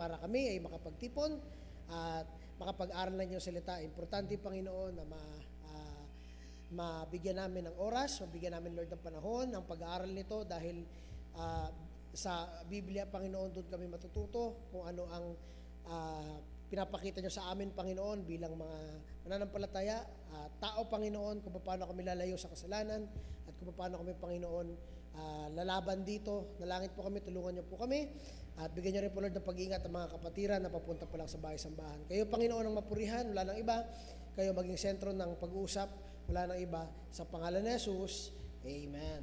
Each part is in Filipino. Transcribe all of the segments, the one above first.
para kami ay makapagtipon at makapag-aral ng iyong salita. Importante, Panginoon, na mabigyan namin ng oras, mabigyan namin, Lord, ng panahon ng pag-aaral nito dahil sa Biblia, Panginoon, doon kami matututo kung ano ang pinapakita nyo sa amin, Panginoon, bilang mga mananampalataya, tao, Panginoon, kung paano kami lalayo sa kasalanan at kung paano kami, Panginoon, lalaban dito. Nalangin po kami, tulungan nyo po kami at bigyan nyo rin po, Lord, ng pag-ingat ang mga kapatiran na papunta pa lang sa bahay-sambahan. Kayo, Panginoon, ang mapurihan, wala nang iba. Kayo maging sentro ng pag-uusap, wala nang iba. Sa pangalan ni Jesus, Amen.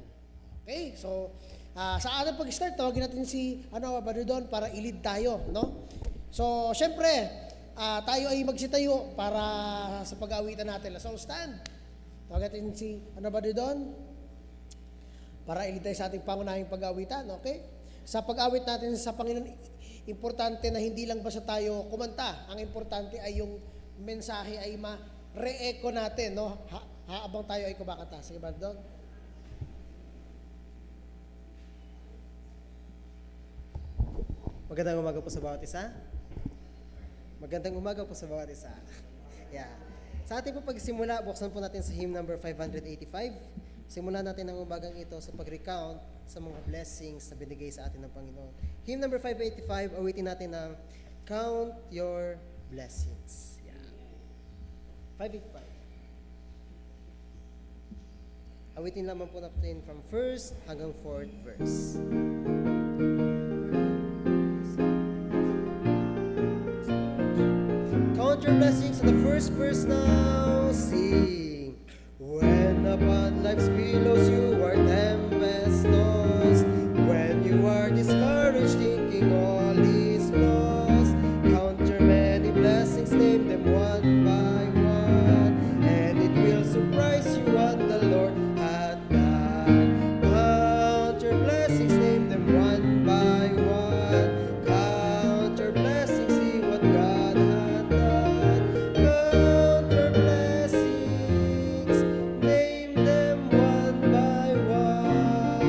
Okay, so sa ating pag-start, tawagin natin si Brother Don para i-lead tayo, no? So, syempre, tayo ay magsitayo para sa pag-aawitan natin. Let's all stand. Tawagin natin si Brother Don para i-lead tayo sa ating pangunahing pag-aawitan, okay? Sa pag-awit natin sa Panginoon, importante na hindi lang basta tayo kumanta. Ang importante ay yung mensahe ay ma-re-echo natin, no? Habang tayo ay kumakanta. Sige, Brother Don. Magandang umaga po sa bawat isa. Magandang umaga po sa bawat isa. Yeah. Sa ating po pagsimula, buksan po natin sa hymn number 585. Simulan natin ang umagang ito sa pag-recount sa mga blessings na binigay sa atin ng Panginoon. Hymn number 585, awitin natin ng Count Your Blessings. Yeah. 585. Awitin lamang po natin from 1st hanggang 4th verse. Count your blessings in the first verse now. Sing. When upon life's billows you are tempest tossed, when you are discouraged thinking all is lost, count your many blessings, name them one by one, and it will surprise you what the Lord had done. Count your blessings, name them one by one. Count your blessings, see what God had done. Count your blessings, name them one by one.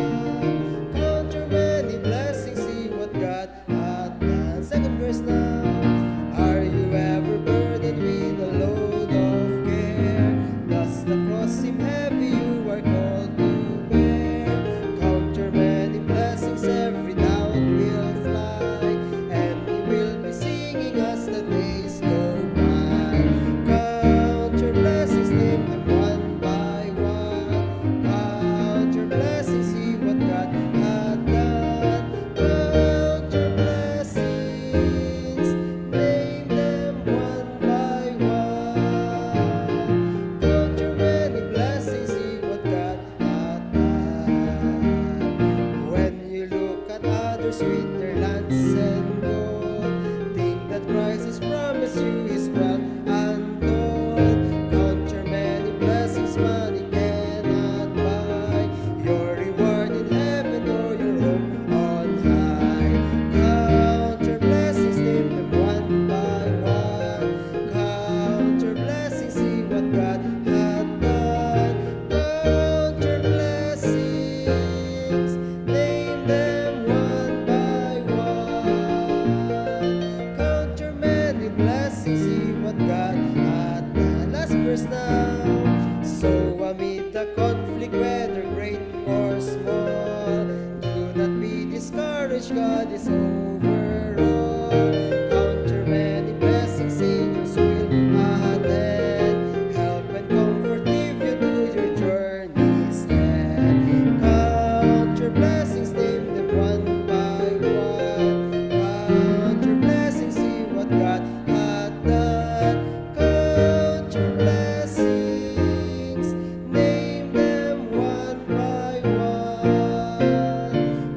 Count your many blessings, see what God had done. Second verse now. Are you ever burdened with a load of care? Does the cross seem heavy you are called to bear? Count your many blessings, every doubt will fly, and we will be singing as the days go by. Count your blessings, name them one by one. Count your blessings, see what God had done. Count your blessings, name them one by one. Count your many blessings, see what God had done. When you look at others with their lands and gold, think that Christ has promised you His wealth untold. Count your many blessings, money cannot buy your reward in heaven or your home on high. Count your blessings, name them one by one. Count your blessings, see what God had done. Count your blessings, name them one by one. Count your many blessings, see what God had done. Last verse now. So amid the conflict, whether great or small, do not be discouraged, God is over all. Count your many blessings, angels will attend, help and comfort if you do your journey's end. Count your blessings, name them one by one. Count your blessings, see what God had done. Count your blessings, name them one by one.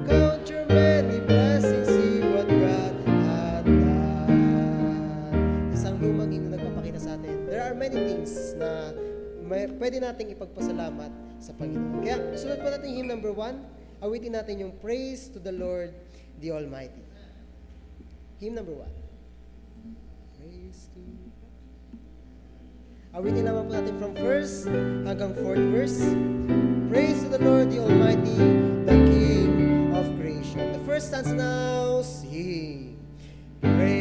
Count your many blessings, see what God had done. Isang lumang hymn na nagpapakita sa atin. There are many things na pwede nating ipagpasalamat sa Panginoon. Kaya sunod pa natin hymn number 1. Awitin natin yung Praise to the Lord the Almighty. Hymn number 1. Praise to... Awitin naman po natin from 1st hanggang 4th verse. Praise to the Lord the Almighty, the King of creation. The first stanza now, sing. Praise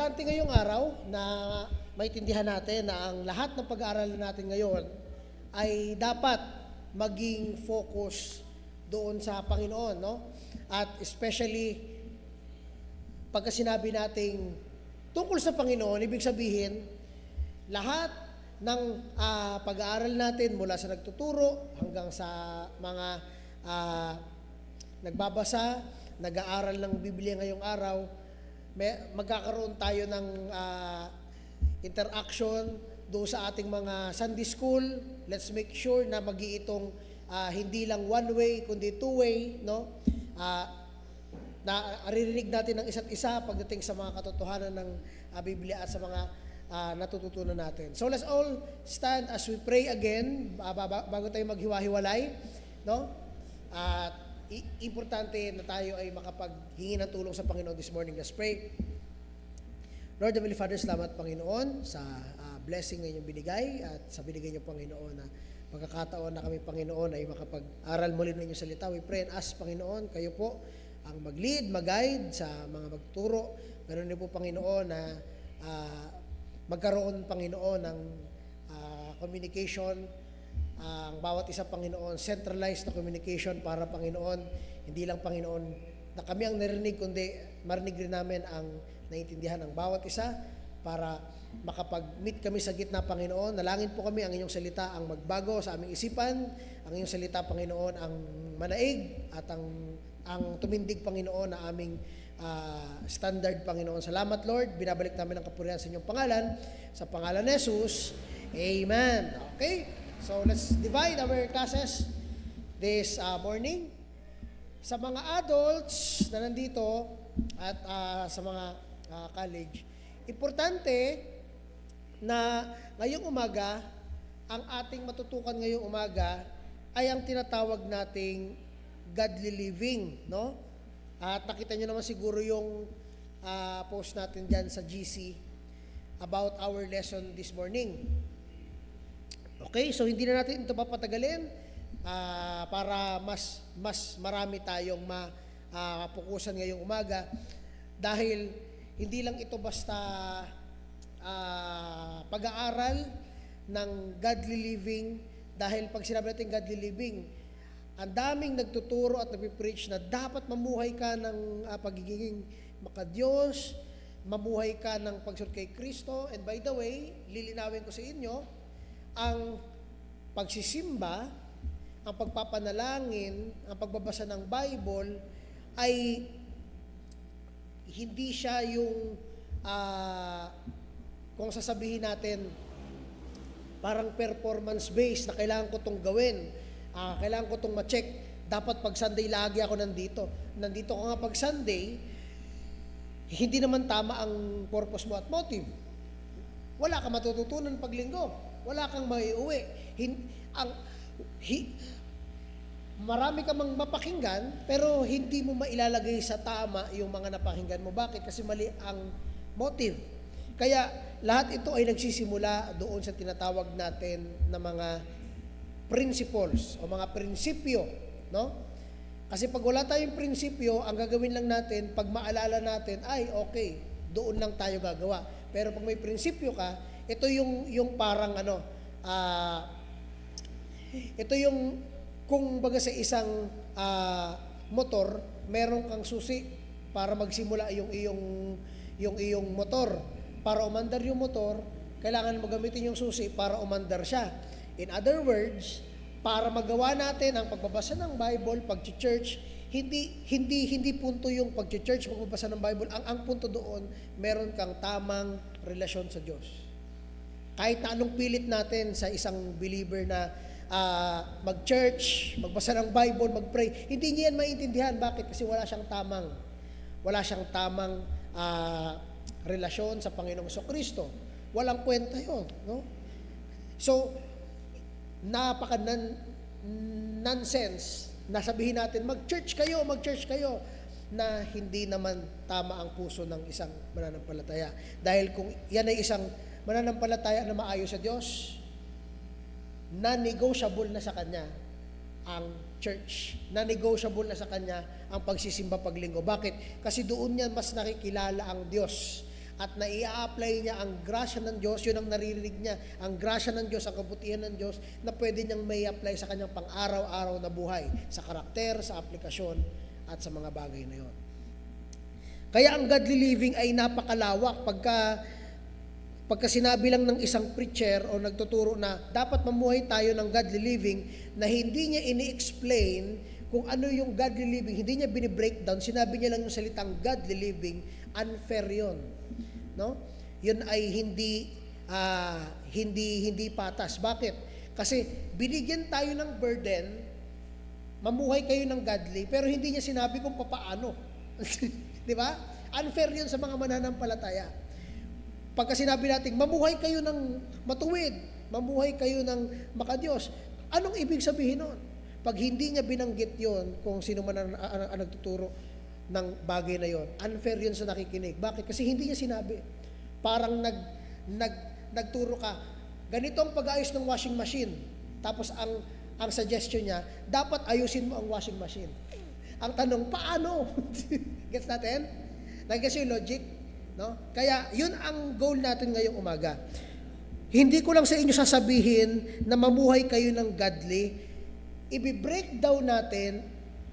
importante ngayong araw na maintindihan natin na ang lahat ng pag-aaral natin ngayon ay dapat maging focus doon sa Panginoon, no? At especially, pagka sinabi nating tungkol sa Panginoon, ibig sabihin, lahat ng pag-aaral natin mula sa nagtuturo hanggang sa mga nagbabasa, nag-aaral ng Biblia ngayong araw, magkakaroon tayo ng interaction doon sa ating mga Sunday school. Let's make sure na mag-iitong hindi lang one way, kundi two way, no? Naririnig natin ng isa't isa pagdating sa mga katotohanan ng Biblia at sa mga natututunan natin. So let's all stand as we pray again bago tayo maghiwa-hiwalay, no? At importante na tayo ay makapaghingi ng tulong sa Panginoon this morning. Let's pray. Lord Heavenly Father, salamat Panginoon sa blessing na inyong binigay at sa binigay niyo Panginoon na pagkakataon na kami Panginoon ay makapag-aral muli ng inyong salita. We pray and ask Panginoon, kayo po ang mag-lead, mag-guide sa mga magturo. Ganoon niyo po Panginoon na magkaroon Panginoon ng communication, ang bawat isa Panginoon, centralized na communication para Panginoon, hindi lang Panginoon na kami ang narinig, kundi marinig rin namin ang naiintindihan ng bawat isa para makapag-meet kami sa gitna Panginoon. Nalangin po kami ang inyong salita ang magbago sa aming isipan, ang inyong salita Panginoon ang manaig at ang tumindig Panginoon na aming standard Panginoon. Salamat Lord, binabalik namin ang kapurihan sa inyong pangalan, sa pangalan ni Jesus. Amen. Okay? So let's divide our classes this morning. Sa mga adults na nandito at sa mga college, importante na ngayong umaga, ang ating matutukan ngayong umaga ay ang tinatawag nating godly living, no? At nakita nyo naman siguro yung post natin dyan sa GC about our lesson this morning. Okay, so hindi na natin ito papatagalin para mas marami tayong mapukusan ngayong umaga dahil hindi lang ito basta pag-aaral ng godly living, dahil pag sinabi natin godly living, ang daming nagtuturo at nagpipreach na dapat mamuhay ka ng pagiging makadiyos, mamuhay ka ng pagsunod kay Kristo. And by the way, lilinawin ko sa inyo, ang pagsisimba, ang pagpapanalangin, ang pagbabasa ng Bible ay hindi siya yung kung sasabihin natin parang performance-based na kailangan ko itong gawin, kailangan ko itong ma-check, dapat pag Sunday lagi ako nandito ko nga pag Sunday, hindi naman tama ang purpose mo at motive. Wala ka matututunan pag linggo. Wala kang maiuwi. Marami ka mang mapakinggan, pero hindi mo mailalagay sa tama yung mga napakinggan mo. Bakit? Kasi mali ang motive. Kaya lahat ito ay nagsisimula doon sa tinatawag natin na mga principles o mga prinsipyo, no? Kasi pag wala tayong prinsipyo, ang gagawin lang natin, pag maalala natin, ay okay, doon lang tayo gagawa. Pero pag may prinsipyo ka, ito yung parang ito yung kung baga sa isang motor, meron kang susi para magsimula yung iyong motor. Para umandar yung motor, kailangan mo gamitin yung susi para umandar siya. In other words, para magawa natin ang pagbabasa ng Bible, pag-church, hindi punto yung pag-church, pagbabasa ng Bible. Ang punto doon, meron kang tamang relasyon sa Diyos. Kahit na anong pilit natin sa isang believer na mag-church, magbasa ng Bible, mag-pray, hindi niya yan maintindihan. Bakit? Kasi wala siyang tamang relasyon sa Panginoong Kristo. Walang kwenta yun, no? So, nonsense na sabihin natin, mag-church kayo, na hindi naman tama ang puso ng isang mananampalataya. Dahil kung yan ay isang mananampalataya na maayos sa Diyos, non-negotiable na sa Kanya ang church. Non-negotiable na sa Kanya ang pagsisimba paglinggo. Bakit? Kasi doon niya mas nakikilala ang Diyos. at naia-apply niya ang grasya ng Diyos, yun ang naririnig niya, ang grasya ng Diyos, ang kabutihan ng Diyos, na pwede niyang may apply sa kanyang pang-araw-araw na buhay, sa karakter, sa aplikasyon, at sa mga bagay na yun. Kaya ang godly living ay napakalawak. Pagka sinabi lang ng isang preacher o nagtuturo na dapat mamuhay tayo ng godly living, na hindi niya ini-explain kung ano yung godly living, hindi niya bini-breakdown, sinabi niya lang yung salitang godly living, unfair yun. No? Yun ay hindi patas. Bakit? Kasi binigyan tayo ng burden, mamuhay kayo ng godly, pero hindi niya sinabi kung papaano. Di ba? Unfair yun sa mga mananampalataya. Pagka sinabi natin, mamuhay kayo ng matuwid, mamuhay kayo ng makadiyos, anong ibig sabihin nun? Pag hindi niya binanggit yon, kung sino man ang nagtuturo ng bagay na yon, unfair yun sa nakikinig. Bakit? Kasi hindi niya sinabi. Parang nagturo ka, ganito ang pag-ayos ng washing machine. Tapos ang suggestion niya, dapat ayusin mo ang washing machine. Ang tanong, paano? Gets natin? Nag-gets yung logic? No? Kaya yun ang goal natin ngayong umaga. Hindi ko lang sa inyo sasabihin na mamuhay kayo ng godly. I-breakdown natin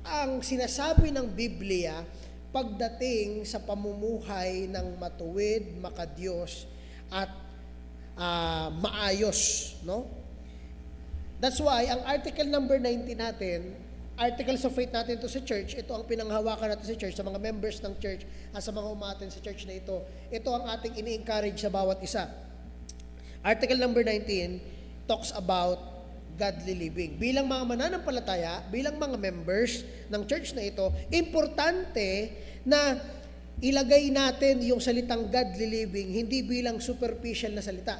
ang sinasabi ng Biblia pagdating sa pamumuhay ng matuwid, makadiyos, at maayos. No? That's why, ang article number 90 natin, Articles of Faith natin ito sa church, ito ang pinanghawakan natin sa church, sa mga members ng church, at sa mga umaten sa church na ito. Ito ang ating ini-encourage sa bawat isa. Article number 19 talks about godly living. Bilang mga mananampalataya, bilang mga members ng church na ito, importante na ilagay natin yung salitang godly living hindi bilang superficial na salita.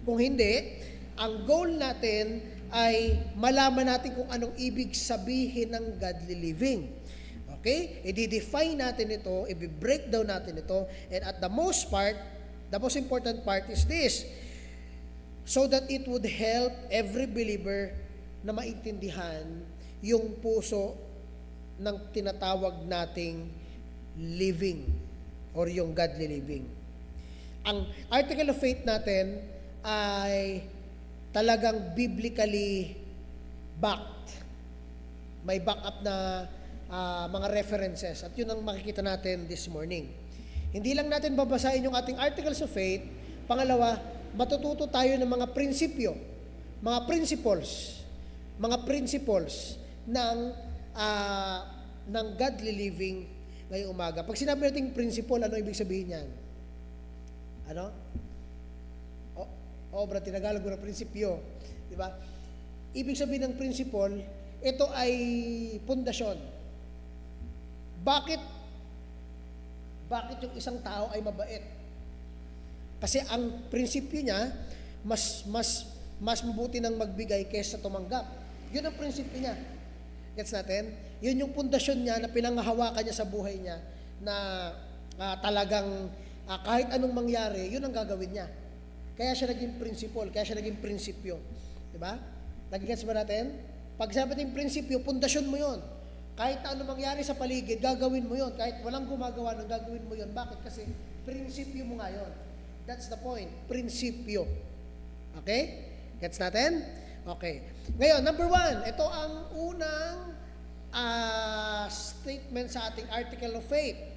Kung hindi, ang goal natin ay malaman natin kung anong ibig sabihin ng godly living. Okay? I-define natin ito, i-breakdown natin ito, and at the most important part is this, so that it would help every believer na maintindihan yung puso ng tinatawag nating living or yung godly living. Ang article of faith natin ay talagang biblically backed. May backup na mga references at yun ang makikita natin this morning. Hindi lang natin babasahin yung ating articles of faith. Pangalawa, matututo tayo ng mga prinsipyo, mga principles ng godly living ngayong umaga. Pag sinabi natin principle, ano ibig sabihin yan? Ano? Obra, tinagalog ko na prinsipyo. Di ba? Ibig sabihin ng principle, ito ay pundasyon. Bakit yung isang tao ay mabait? Kasi ang prinsipyo niya, mas mabuti nang magbigay kaysa tumanggap. Yun ang prinsipyo niya. Gets natin? Yun yung pundasyon niya na pinanghahawakan niya sa buhay niya na talagang kahit anong mangyari, yun ang gagawin niya. Kaya siya naging principle, kaya siya naging prinsipyo. Diba? Nagigets ba natin? Pag sabi natin prinsipyo, pundasyon mo yun. Kahit ano mangyari sa paligid, gagawin mo yun. Kahit walang gumagawa nung gagawin mo yun. Bakit? Kasi prinsipyo mo nga yun. That's the point. Prinsipyo. Okay? Gets natin? Okay. Ngayon, number 1. Ito ang unang statement sa ating article of faith.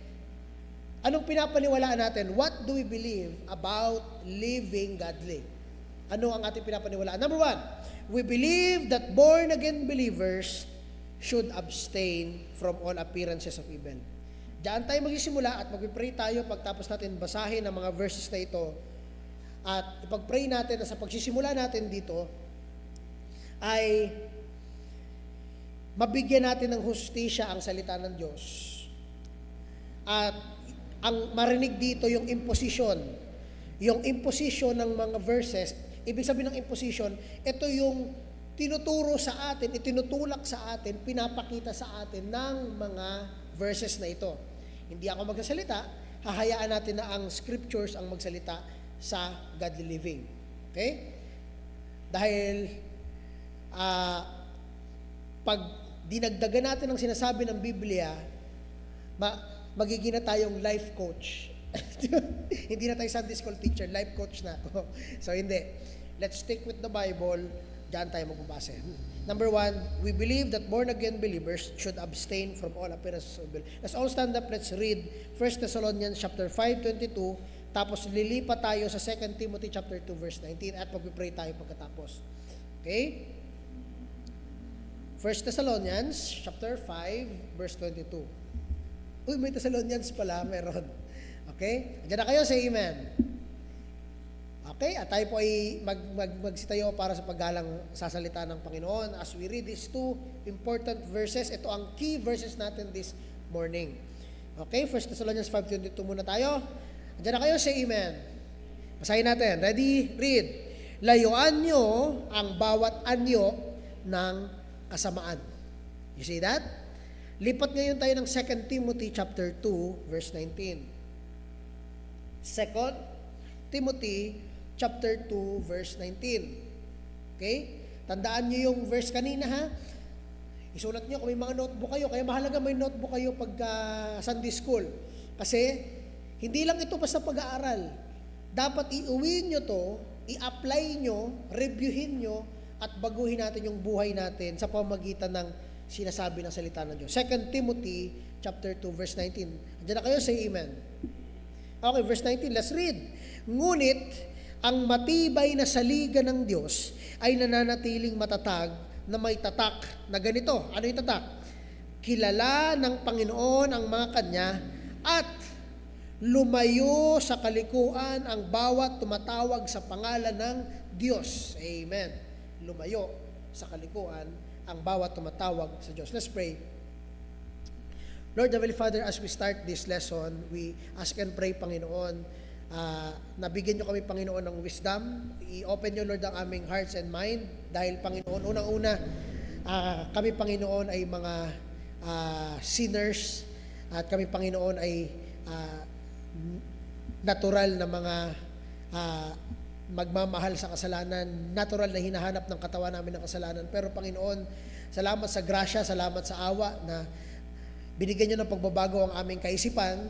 Anong pinapaniwalaan natin? What do we believe about living godly? Ano ang ating pinapaniwalaan? Number 1, we believe that born-again believers should abstain from all appearances of evil. Diyan tayo magsisimula at mag-pray tayo pagtapos natin basahin ang mga verses na ito. At ipag-pray natin na sa pagsisimula natin dito ay mabigyan natin ng hustisya ang salita ng Diyos. At ang marinig dito yung imposition ng mga verses. Ibig sabihin ng imposition, ito yung tinuturo sa atin, itinutulak sa atin, pinapakita sa atin ng mga verses na ito. Hindi ako magsasalita, hahayaan natin na ang scriptures ang magsalita sa godly living. Okay? Dahil pag dinagdagan natin ang sinasabi ng Biblia, magiging na tayong life coach. Hindi na tayo Sunday school teacher, life coach na ako. So hindi. Let's stick with the Bible. Diyan tayo magbabase. Number 1, we believe that born-again believers should abstain from all appearances of evil. Let's all stand up. Let's read 1 Thessalonians chapter 5:22. Tapos lilipat tayo sa 2 Timothy chapter 2 verse 19 at magpipray tayo pagkatapos. Okay? 1 Thessalonians chapter 5 verse 22. Uy, may Thessalonians pala, meron. Okay? Diyan na kayo, say amen. Okay, at tayo po ay magsitayo para sa paggalang sa salita ng Panginoon. As we read these two important verses, ito ang key verses natin this morning. Okay, 1 Thessalonians 5:22 muna tayo. Diyan na kayo, say amen. Basahin natin. Ready? Read. Layuan nyo ang bawat anyo ng kasamaan. You see that? Lipat ngayon tayo ng 2 Timothy chapter 2 verse 19. 2 Timothy chapter 2 verse 19. Okay? Tandaan niyo yung verse kanina ha. Isulat niyo kung may mga notebook kayo. Kaya mahalaga may notebook kayo pagka Sunday school. Kasi hindi lang ito basta pag-aaral. Dapat iuwi niyo to, i-apply niyo, reviewin niyo, at baguhin natin yung buhay natin sa pamamagitan ng sinasabi ng salita ng Diyos. 2 Timothy chapter 2 verse 19. Andiyan na kayo, say amen. Okay, verse 19, let's read. Ngunit ang matibay na saligan ng Diyos ay nananatiling matatag na may tatak na ganito. Ano yung tatak? Kilala ng Panginoon ang mga kanya at lumayo sa kalikuan ang bawat tumatawag sa pangalan ng Diyos. Amen. Lumayo sa kalikuan ang bawat tumatawag sa Diyos. Let's pray. Lord Heavenly Father, as we start this lesson, we ask and pray, Panginoon, nabigyan nyo kami, Panginoon, ng wisdom. I-open nyo, Lord, ang aming hearts and mind. Dahil, Panginoon, unang-una, kami, Panginoon, ay mga sinners. At kami, Panginoon, ay natural na mga magmamahal sa kasalanan. Natural na hinahanap ng katawan namin ng kasalanan. Pero, Panginoon, salamat sa grasya, salamat sa awa na binigyan nyo ng pagbabago ang aming kaisipan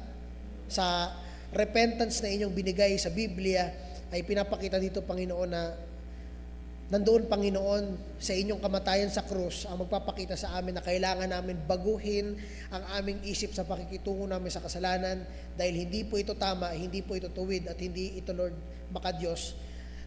sa repentance na inyong binigay sa Biblia ay pinapakita dito, Panginoon, na nandoon, Panginoon, sa inyong kamatayan sa krus ang magpapakita sa amin na kailangan namin baguhin ang aming isip sa pakikitungo namin sa kasalanan dahil hindi po ito tama, hindi po ito tuwid at hindi ito, Lord, makadiyos.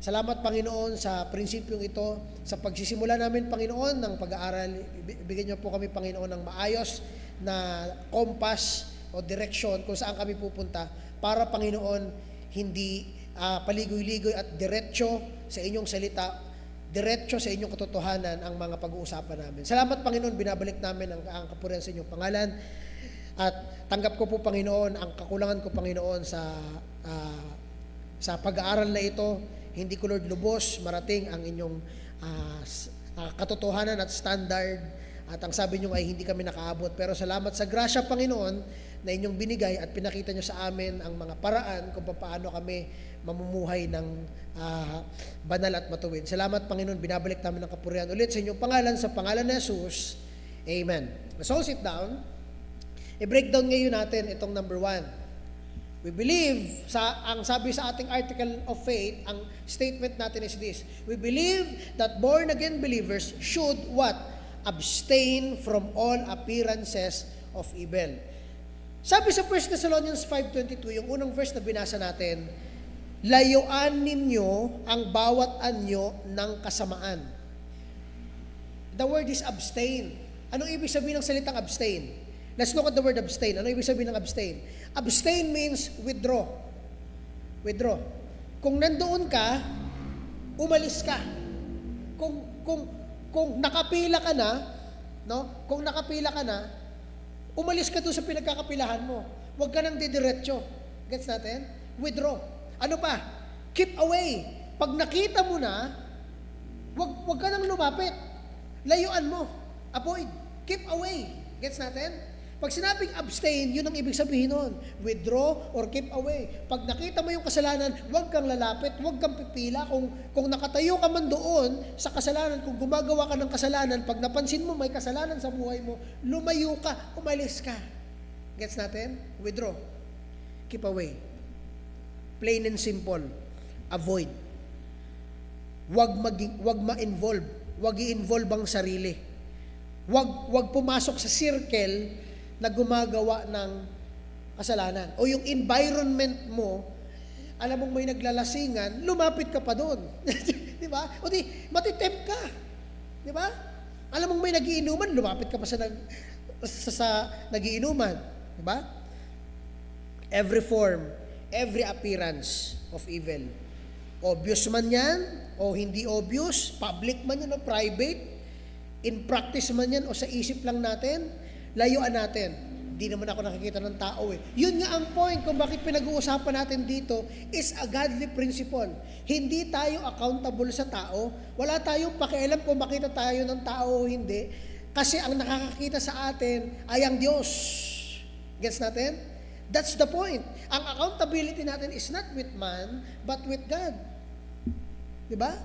Salamat, Panginoon, sa prinsipyong ito, sa pagsisimula namin, Panginoon, ng pag-aaral. Bigyan niyo po kami, Panginoon, ng maayos na kompas o direksyon kung saan kami pupunta para, Panginoon, hindi paligoy-ligoy at diretso sa inyong salita, diretso sa inyong katotohanan ang mga pag-uusapan namin. Salamat, Panginoon, binabalik namin ang kapurihan sa inyong pangalan at tanggap ko po, Panginoon, ang kakulangan ko, Panginoon, sa pag-aaral na ito. Hindi ko, Lord, lubos marating ang inyong katotohanan at standard at ang sabi nyo ay hindi kami nakaabot. Pero salamat sa grasya, Panginoon, na inyong binigay at pinakita nyo sa amin ang mga paraan kung paano kami mamumuhay ng banal at matuwid. Salamat, Panginoon, binabalik namin ang kapurihan ulit sa inyong pangalan, sa pangalan ni Jesus. Amen. So sit down. I-breakdown ngayon natin itong number 1. We believe, ang sabi sa ating article of faith, ang statement natin is this: we believe that born-again believers should what? Abstain from all appearances of evil. Sabi sa 1 Thessalonians 5:22, yung unang verse na binasa natin, layuan ninyo ang bawat anyo ng kasamaan. The word is abstain. Anong ibig sabihin ng salitang abstain? Let's look at the word abstain. Ano ibig sabihin ng abstain? Abstain means withdraw. Withdraw. Kung nandoon ka, umalis ka. Kung nakapila ka na, no? Kung nakapila ka na, umalis ka doon sa pinagkakapilahan mo. Huwag ka nang didiretso. Gets natin? Withdraw. Ano pa? Keep away. Pag nakita mo na, huwag ka nang lumapit. Layuan mo. Avoid. Keep away. Gets natin? Pag sinabing abstain, yun ang ibig sabihin nun. Withdraw or keep away. Pag nakita mo yung kasalanan, huwag kang lalapit, huwag kang pipila. Kung nakatayo ka man doon sa kasalanan, kung gumagawa ka ng kasalanan, pag napansin mo may kasalanan sa buhay mo, lumayo ka, umalis ka. Gets natin? Withdraw. Keep away. Plain and simple. Avoid. Wag ma-involve. Wag i-involve ang sarili. Wag pumasok sa circle na gumagawa ng kasalanan. O yung environment mo, alam mong may naglalasingan, lumapit ka pa doon. Di ba? O di, matitempt ka. Di ba? Alam mong may nagiinuman, lumapit ka pa sa nagiinuman. Di ba? Every form, every appearance of evil. Obvious man yan, o hindi obvious, public man yan o private, in practice man yan o sa isip lang natin, layuan natin. Hindi naman ako nakikita ng tao eh. Yun nga ang point kung bakit pinag-uusapan natin dito is a godly principle. Hindi tayo accountable sa tao. Wala tayong pakialam kung makita tayo ng tao o hindi. Kasi ang nakakakita sa atin ay ang Diyos. Gets natin? That's the point. Ang accountability natin is not with man, but with God. Diba?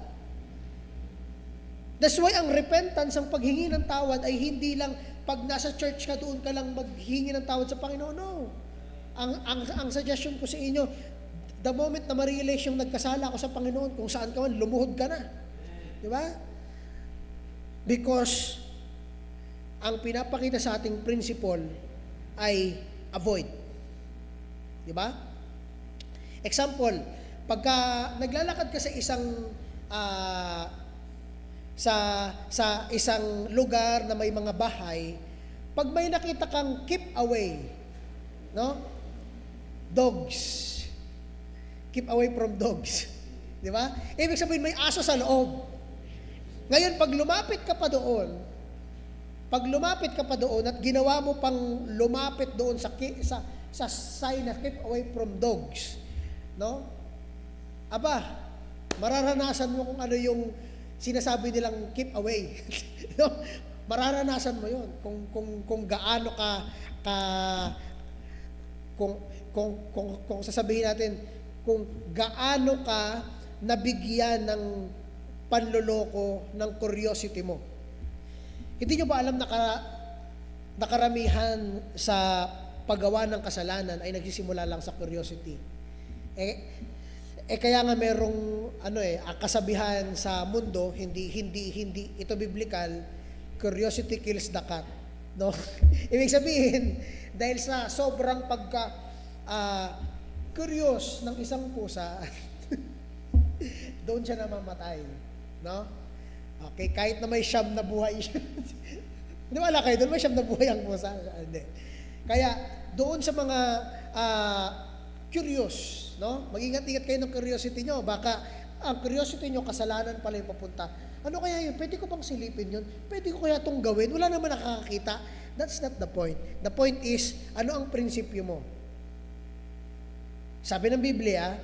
That's why ang repentance, ang paghingi ng tawad ay hindi lang pag nasa church ka, doon ka lang maghingi ng tawad sa Panginoon. No. Ang suggestion ko sa inyo, the moment na ma-realize yung nagkasala ako sa Panginoon, kung saan ka man, lumuhod ka na. Di ba? Because ang pinapakita sa ating principle ay avoid. Di ba? Example, pagka naglalakad ka sa isang sa isang lugar na may mga bahay, pag may nakita kang keep away, no? Dogs. Keep away from dogs. Di ba? Ibig sabihin may aso sa loob. Ngayon, pag lumapit ka pa doon at ginawa mo pang lumapit doon sa sign na keep away from dogs, no? Aba, mararanasan mo kung ano yung sinasabi nilang keep away. No? Mararanasan mo 'yon kung gaano kung sasabihin natin kung gaano ka nabigyan ng panloloko ng curiosity mo. Hindi nyo ba alam na karamihan sa paggawa ng kasalanan ay nagsisimula lang sa curiosity? Kaya nga merong kasabihan sa mundo, hindi ito biblical, curiosity kills the cat, no? Ibig sabihin, dahil sa sobrang curious ng isang pusa, doon siya namamatay, no? Okay, kahit na may siyam na buhay siya. Di ba kayo, doon may siyam na buhay ang pusa? Hindi. Kaya doon sa mga curious, no? Mag-ingat-ingat kayo ng curiosity nyo. Baka ang curiosity nyo, kasalanan pala yung papunta. Ano kaya yun? Pwede ko bang silipin yun? Pwede ko kaya itong gawin? Wala naman nakakakita. That's not the point. The point is, ano ang prinsipyo mo? Sabi ng Biblia,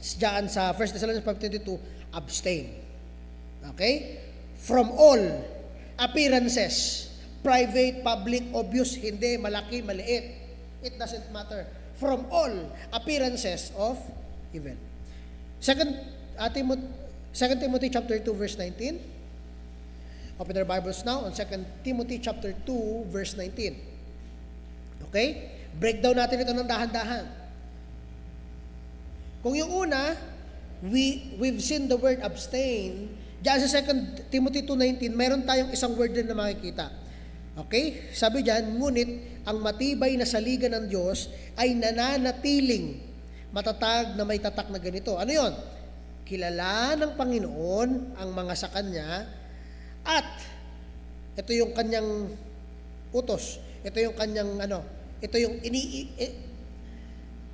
diyan sa 1 Thessalonians 5:22, abstain. Okay? From all appearances, private, public, obvious, hindi, malaki, maliit. It doesn't matter. From all appearances of evil. 2 Timothy chapter 2 verse 19. Open our Bibles now on 2 Timothy chapter 2 verse 19. Okay? Breakdown natin ito ng dahan-dahan. Kung yung una, we've seen the word abstain. Diyan sa 2 Timothy 2:19, mayroon tayong isang word din na makikita. Okay? Sabi diyan, ngunit ang matibay na saligan ng Diyos ay nananatiling matatag na may tatak na ganito. Ano yon? Kilala ng Panginoon ang mga sa Kanya at ito yung Kanyang utos. Ito yung Kanyang ito yung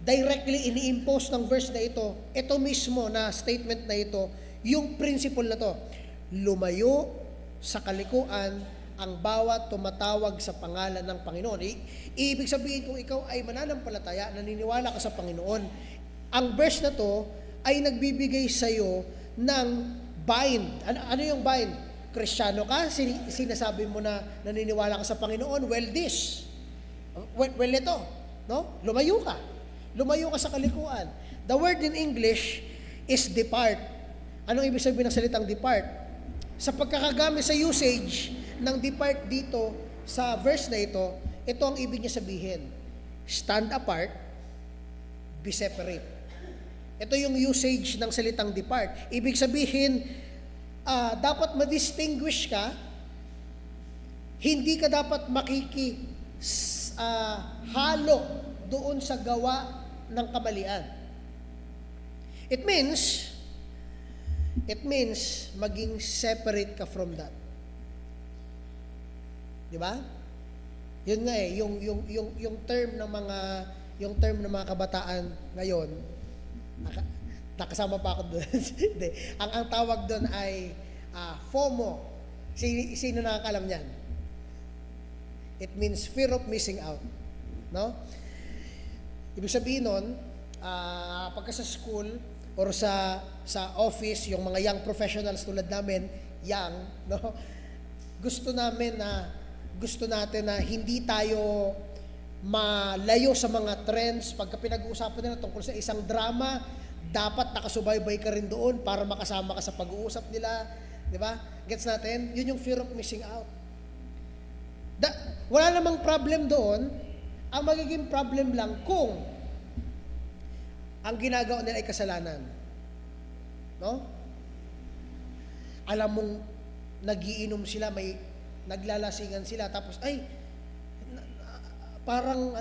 directly ini-impose ng verse na ito mismo na statement na ito, yung principle na to. Lumayo sa kalikuan ang bawat tumatawag sa pangalan ng Panginoon. Ibig sabihin, kung ikaw ay mananampalataya, naniniwala ka sa Panginoon, ang verse na to ay nagbibigay sa'yo ng bind. Ano yung bind? Kristyano ka, sinasabi mo na naniniwala ka sa Panginoon, well ito, no? Lumayo ka sa kalikuan. The word in English is depart. Anong ibig sabihin ng salitang depart? Sa pagkakagamit sa usage ng depart dito sa verse na ito ang ibig niya sabihin. Stand apart, be separate. Ito yung usage ng salitang depart. Ibig sabihin, dapat ma-distinguish ka, hindi ka dapat halo doon sa gawa ng kamalian. It means maging separate ka from that. Di ba? Yun nga yung term ng mga kabataan ngayon, nakasama pa ako doon. ang tawag doon ay FOMO. Sino nakakalam niyan? It means fear of missing out. No? Ibig sabihin nun, pagka sa school or sa office, yung mga young professionals tulad namin, no? Gusto natin na hindi tayo malayo sa mga trends. Pagka pinag-uusapan nila tungkol sa isang drama, dapat nakasubaybay ka rin doon para makasama ka sa pag-uusap nila. Di ba? Gets natin? Yun yung fear of missing out. Wala namang problem doon. Ang magiging problem lang kung ang ginagawa nila ay kasalanan. No? Alam mong nagiinom sila, may naglalasingan sila, tapos parang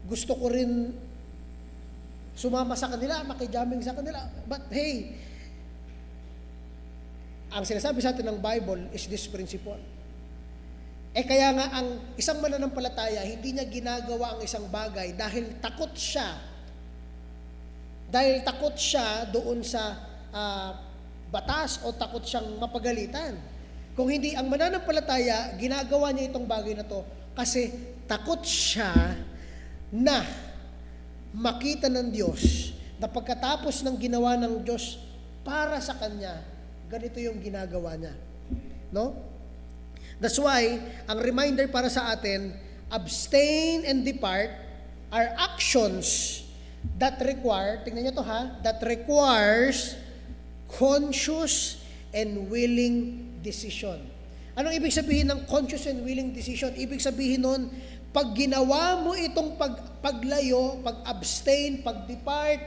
gusto ko rin sumama sa kanila, makijamming sa kanila. But hey, ang sinasabi sa atin ng Bible is this principle. Kaya nga ang isang mananampalataya, hindi niya ginagawa ang isang bagay dahil takot siya. Dahil takot siya doon sa batas o takot siyang mapagalitan. Kung hindi, ang mananampalataya, ginagawa niya itong bagay na to kasi takot siya na makita ng Diyos na pagkatapos ng ginawa ng Diyos para sa Kanya, ganito yung ginagawa niya. No? That's why, ang reminder para sa atin, abstain and depart are actions that require, tingnan niyo to that requires conscious and willing decision. Anong ibig sabihin ng conscious and willing decision? Ibig sabihin nun, pag ginawa mo itong paglayo, pag-abstain, pag-depart,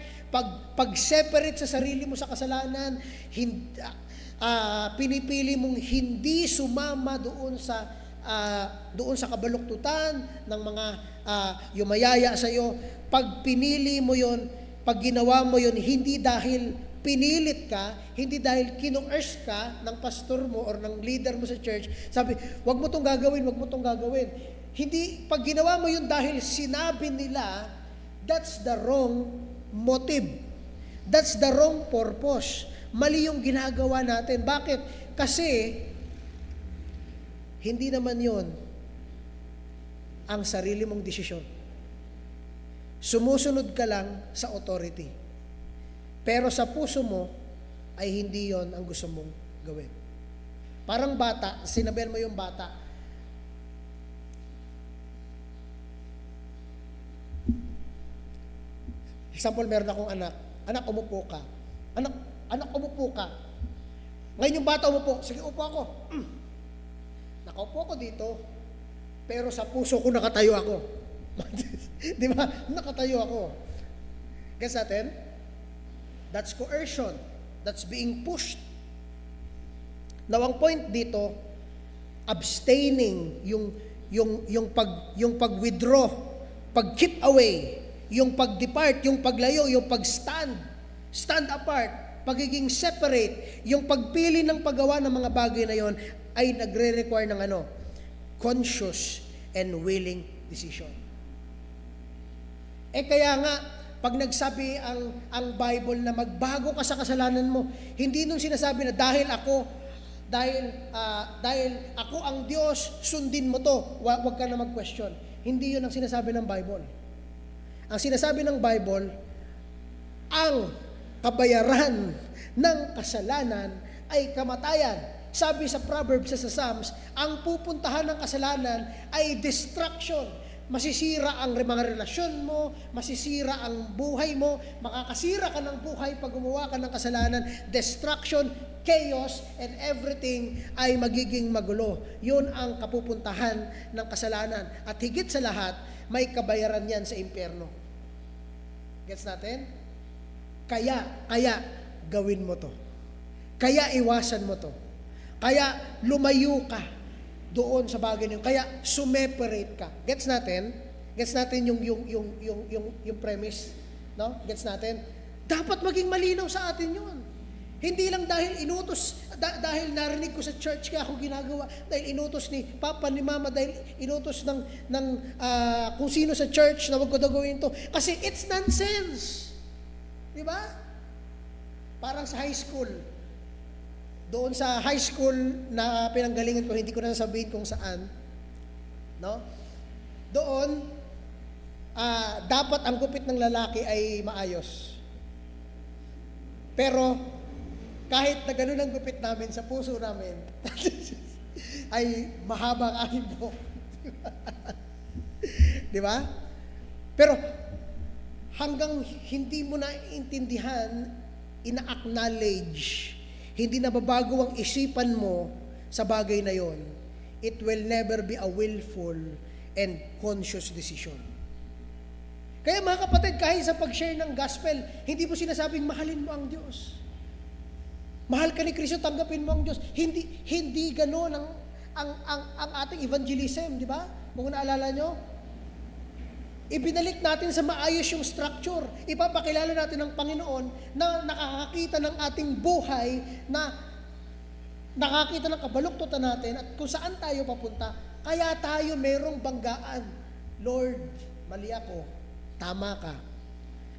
pag-separate sa sarili mo sa kasalanan, pinipili mong hindi sumama doon sa kabaluktutan ng mga yumayaya sa iyo. Pag pinili mo yon, pag ginawa mo yon, hindi dahil pinilit ka, hindi dahil kinu-urge ka ng pastor mo or ng leader mo sa church, sabi, wag mo tong gagawin, wag mo tong gagawin. Hindi, pag ginawa mo yun dahil sinabi nila, that's the wrong motive. That's the wrong purpose. Mali yung ginagawa natin. Bakit? Kasi, hindi naman yon ang sarili mong desisyon. Sumusunod ka lang sa authority. Pero sa puso mo, ay hindi yon ang gusto mong gawin. Parang bata, sinabihan mo yung bata, example, meron akong anak, umupo ka. Anak, umupo ka. Ngayon yung bata umupo, sige, upo ako. Nakaupo ako dito, pero sa puso ko nakatayo ako. Di ba? Nakatayo ako. Gets natin? That's coercion. That's being pushed. Now, ang point dito, abstaining, yung pag-withdraw, pag-keep away, yung pag-depart, yung paglayo, yung stand apart, pagiging separate, yung pagpili ng paggawa ng mga bagay na yon ay nagre-require ng conscious and willing decision. Kaya nga, pag nagsabi ang Bible na magbago ka sa kasalanan mo, hindi nun sinasabi na dahil ako ang Diyos, sundin mo to, wag ka na mag-question. Hindi yun ang sinasabi ng Bible. Ang sinasabi ng Bible, ang kabayaran ng kasalanan ay kamatayan. Sabi sa Proverbs sa Psalms, ang pupuntahan ng kasalanan ay destruction. Masisira ang mga relasyon mo, masisira ang buhay mo, makakasira ka ng buhay pag gumawa ka ng kasalanan, destruction, chaos, and everything ay magiging magulo. Yun ang kapupuntahan ng kasalanan. At higit sa lahat, may kabayaran yan sa impyerno. Gets natin? Kaya, gawin mo to. Kaya iwasan mo to. Kaya lumayo ka doon sa bagay niyo. Kaya sumeparate ka. Gets natin? Gets natin yung premise? No? Gets natin? Dapat maging malinaw sa atin yun. Hindi lang dahil inutos, dahil narinig ko sa church kaya ako ginagawa, dahil inutos ni Papa, ni Mama, dahil inutos ng kung sino sa church na wag ko daw gawin to. Kasi it's nonsense. Di ba? Parang sa high school. Doon sa high school na pinanggalingan ko, hindi ko na sabihin kung saan. No? Doon, dapat ang gupit ng lalaki ay maayos. Pero, kahit na ganun ang gupit namin sa puso namin, ay mahaba ang aking buhok. Di ba? Pero, hanggang hindi mo na intindihan, ina-acknowledge, hindi na babago ang isipan mo sa bagay na yon, it will never be a willful and conscious decision. Kaya mga kapatid, kahit sa pag-share ng gospel, hindi mo sinasabing mahalin mo ang Diyos. Mahal ka ni Kristo, tanggapin mo ang Diyos. Hindi ganoon ang ating evangelism, di ba? Kung naalala nyo, ibinalik natin sa maayos yung structure. Ipapakilala natin ng Panginoon na nakakakita ng ating buhay, na nakakita ng kabaluktutan natin at kung saan tayo papunta. Kaya tayo merong banggaan. Lord, mali ako. Tama ka.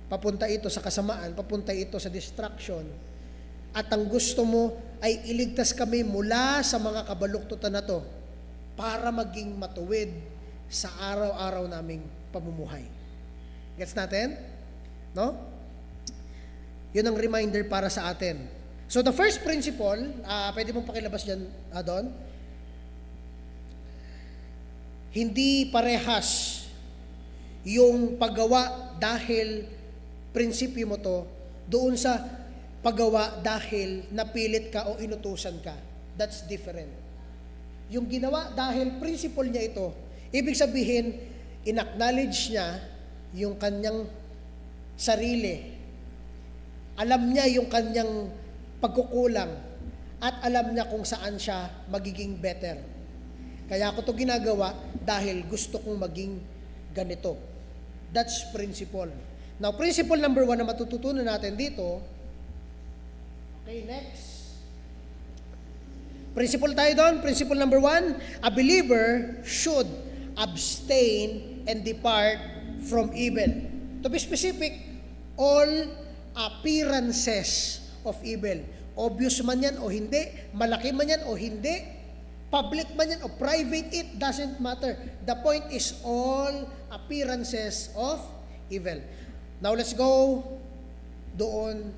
Papunta ito sa kasamaan, papunta ito sa distraction. At ang gusto mo ay iligtas kami mula sa mga kabaluktutan na to para maging matuwid sa araw-araw naming pamumuhay. Gets natin? No? Yun ang reminder para sa atin. So the first principle, pwede mong pakilabas dyan, Don. Hindi parehas yung paggawa dahil prinsipyo mo to doon sa paggawa dahil napilit ka o inutusan ka. That's different. Yung ginawa dahil principle niya ito, ibig sabihin, in-acknowledge niya yung kanyang sarili. Alam niya yung kanyang pagkukulang at alam niya kung saan siya magiging better. Kaya ako to ginagawa dahil gusto kong maging ganito. That's principle. Now, principle number 1 na matututunan natin dito. Okay, next. Principle tayo doon. Principle number 1, a believer should abstain and depart from evil. To be specific, all appearances of evil. Obvious man yan o hindi, malaki man yan o hindi, public man yan o private, it doesn't matter. The point is all appearances of evil. Now let's go doon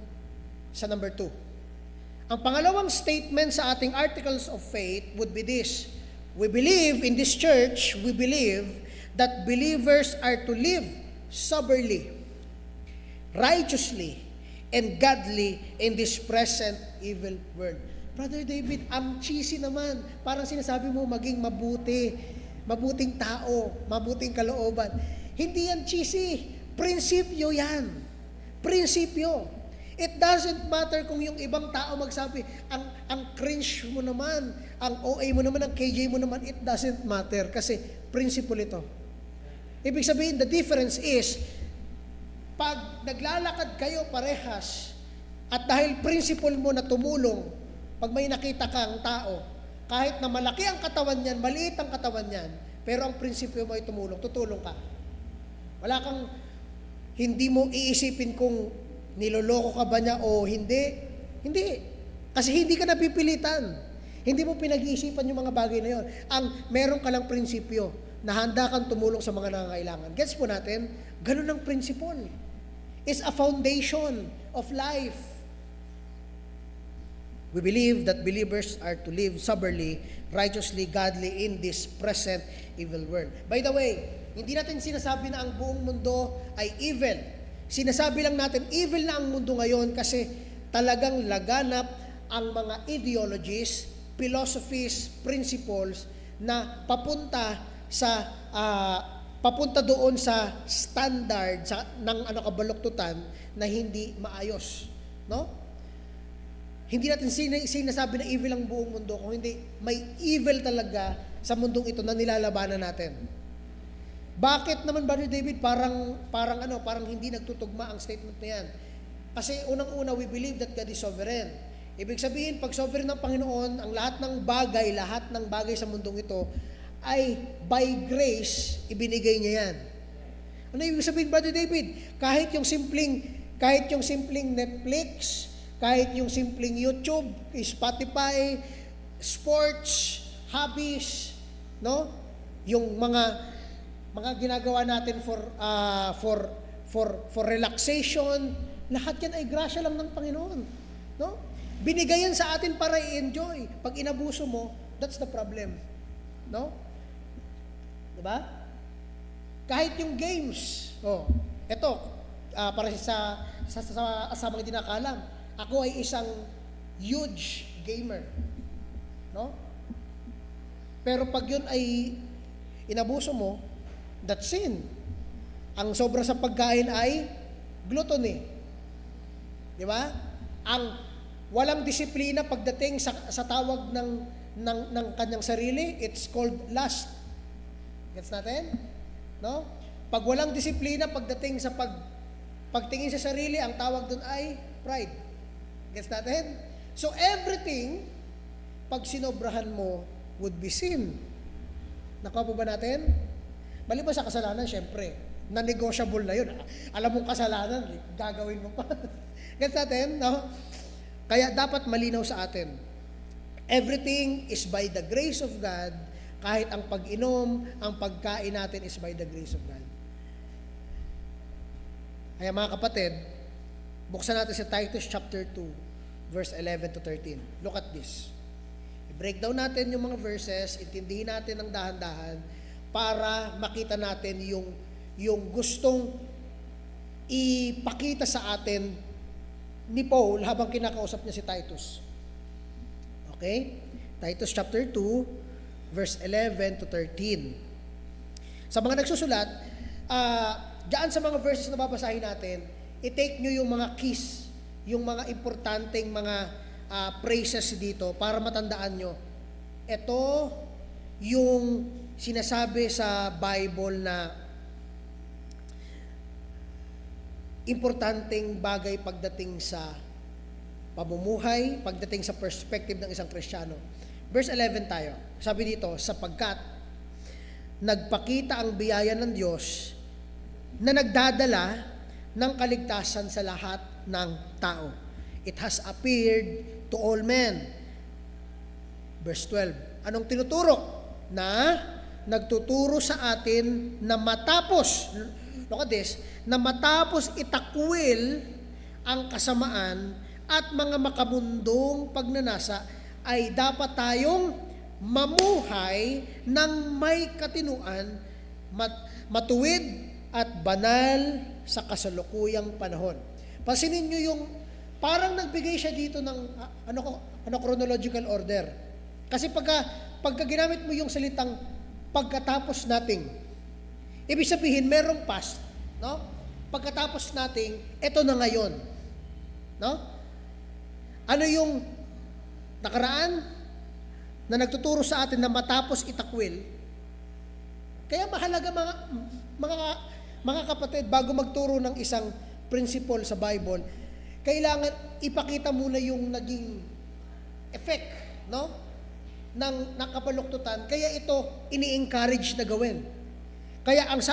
sa number 2. Ang pangalawang statement sa ating articles of faith would be this. We believe in this church, we believe that believers are to live soberly, righteously, and godly in this present evil world. Brother David, ang cheesy naman. Parang sinasabi mo maging mabuti, mabuting tao, mabuting kalooban. Hindi yan cheesy. Prinsipyo yan. Prinsipyo. It doesn't matter kung yung ibang tao magsabi, ang cringe mo naman, ang OA mo naman, ang KJ mo naman, it doesn't matter kasi principle ito. Ibig sabihin, the difference is, pag naglalakad kayo parehas, at dahil principle mo na tumulong, pag may nakita kang tao, kahit na malaki ang katawan niyan, maliit ang katawan niyan, pero ang prinsipyo mo ay tumulong, tutulong ka. Wala kang, hindi mo iisipin kung niloloko ka ba niya o hindi? Hindi. Kasi hindi ka napipilitan. Hindi mo pinag-iisipan yung mga bagay na yon. Ang meron ka lang prinsipyo na handa kang tumulong sa mga nangangailangan. Gets po natin? Ganun ang principle. It's a foundation of life. We believe that believers are to live soberly, righteously, godly in this present evil world. By the way, hindi natin sinasabi na ang buong mundo ay evil. Sinasabi lang natin, evil na ang mundo ngayon kasi talagang laganap ang mga ideologies, philosophies, principles na papunta sa papunta doon sa standard ng kabaluktutan na hindi maayos, no? Hindi natin sinasabi na evil ang buong mundo, kung hindi may evil talaga sa mundong ito na nilalabanan natin. Bakit naman, Brother David, parang hindi nagtutugma ang statement na yan? Kasi unang-una, we believe that God is sovereign. Ibig sabihin, pag sovereign ng Panginoon, ang lahat ng bagay sa mundong ito ay by grace ibinigay niya yan. Ano ibig sabihin, Brother David? Kahit yung simpleng Netflix, kahit yung simpleng YouTube, Spotify, sports, hobbies, no? Yung mga ginagawa natin for relaxation, lahat yan ay grasya lang ng Panginoon, no? Binigay yan sa atin para i-enjoy. Pag inabuso mo, that's the problem, no? Diba? Kahit yung games, para sa mga di nakaalam, ako ay isang huge gamer, no? Pero pag yun ay inabuso mo, that's sin. Ang sobra sa pagkain ay gluttony. Di ba? Ang walang disiplina pagdating sa tawag ng kanyang sarili, it's called lust. Gets natin? No? Pag walang disiplina pagdating sa pagtingin sa sarili, ang tawag doon ay pride. Gets natin? So everything, pag sinobrahan mo, would be sin. Nakuha po ba natin? Maliban sa kasalanan, syempre, non-negotiable na yun. Alam mong kasalanan, gagawin mo pa. Gets natin? No? Kaya dapat malinaw sa atin. Everything is by the grace of God, kahit ang pag-inom, ang pagkain natin is by the grace of God. Kaya mga kapatid, buksan natin si Titus chapter 2, verse 11 to 13. Look at this. I-break down natin yung mga verses, intindihin natin ng dahan-dahan para makita natin yung gustong ipakita sa atin ni Paul habang kinakausap niya si Titus. Okay? Titus chapter 2, verse 11 to 13. Sa mga nagsusulat, diyan sa mga verses na babasahin natin, i-take nyo yung mga keys, yung mga importanteng mga phrases dito para matandaan nyo. Ito yung sinasabi sa Bible na importanteng bagay pagdating sa pamumuhay, pagdating sa perspective ng isang Kristiyano. Verse 11 tayo. Sabi dito, sapagkat nagpakita ang biyaya ng Diyos na nagdadala ng kaligtasan sa lahat ng tao. It has appeared to all men. Verse 12. Anong tinuturo? Na nagtuturo sa atin na matapos, look at this, na matapos itakwil ang kasamaan at mga makamundong pagnanasa, ay dapat tayong mamuhay ng may katinuan, matuwid at banal sa kasalukuyang panahon. Pansinin nyo yung, parang nagbigay siya dito ng chronological order. Kasi pagka ginamit mo yung salitang pagkatapos nating, ibig sabihin merong past, no? Pagkatapos nating, eto na ngayon. No? Ano yung nakaraan na nagtuturo sa atin na matapos itakwil? Kaya mahalaga mga kapatid, bago magturo ng isang principle sa Bible, kailangan ipakita muna yung naging effect, no? ng kabaluktutan. Kaya ito ini-encourage na gawin. Kaya ang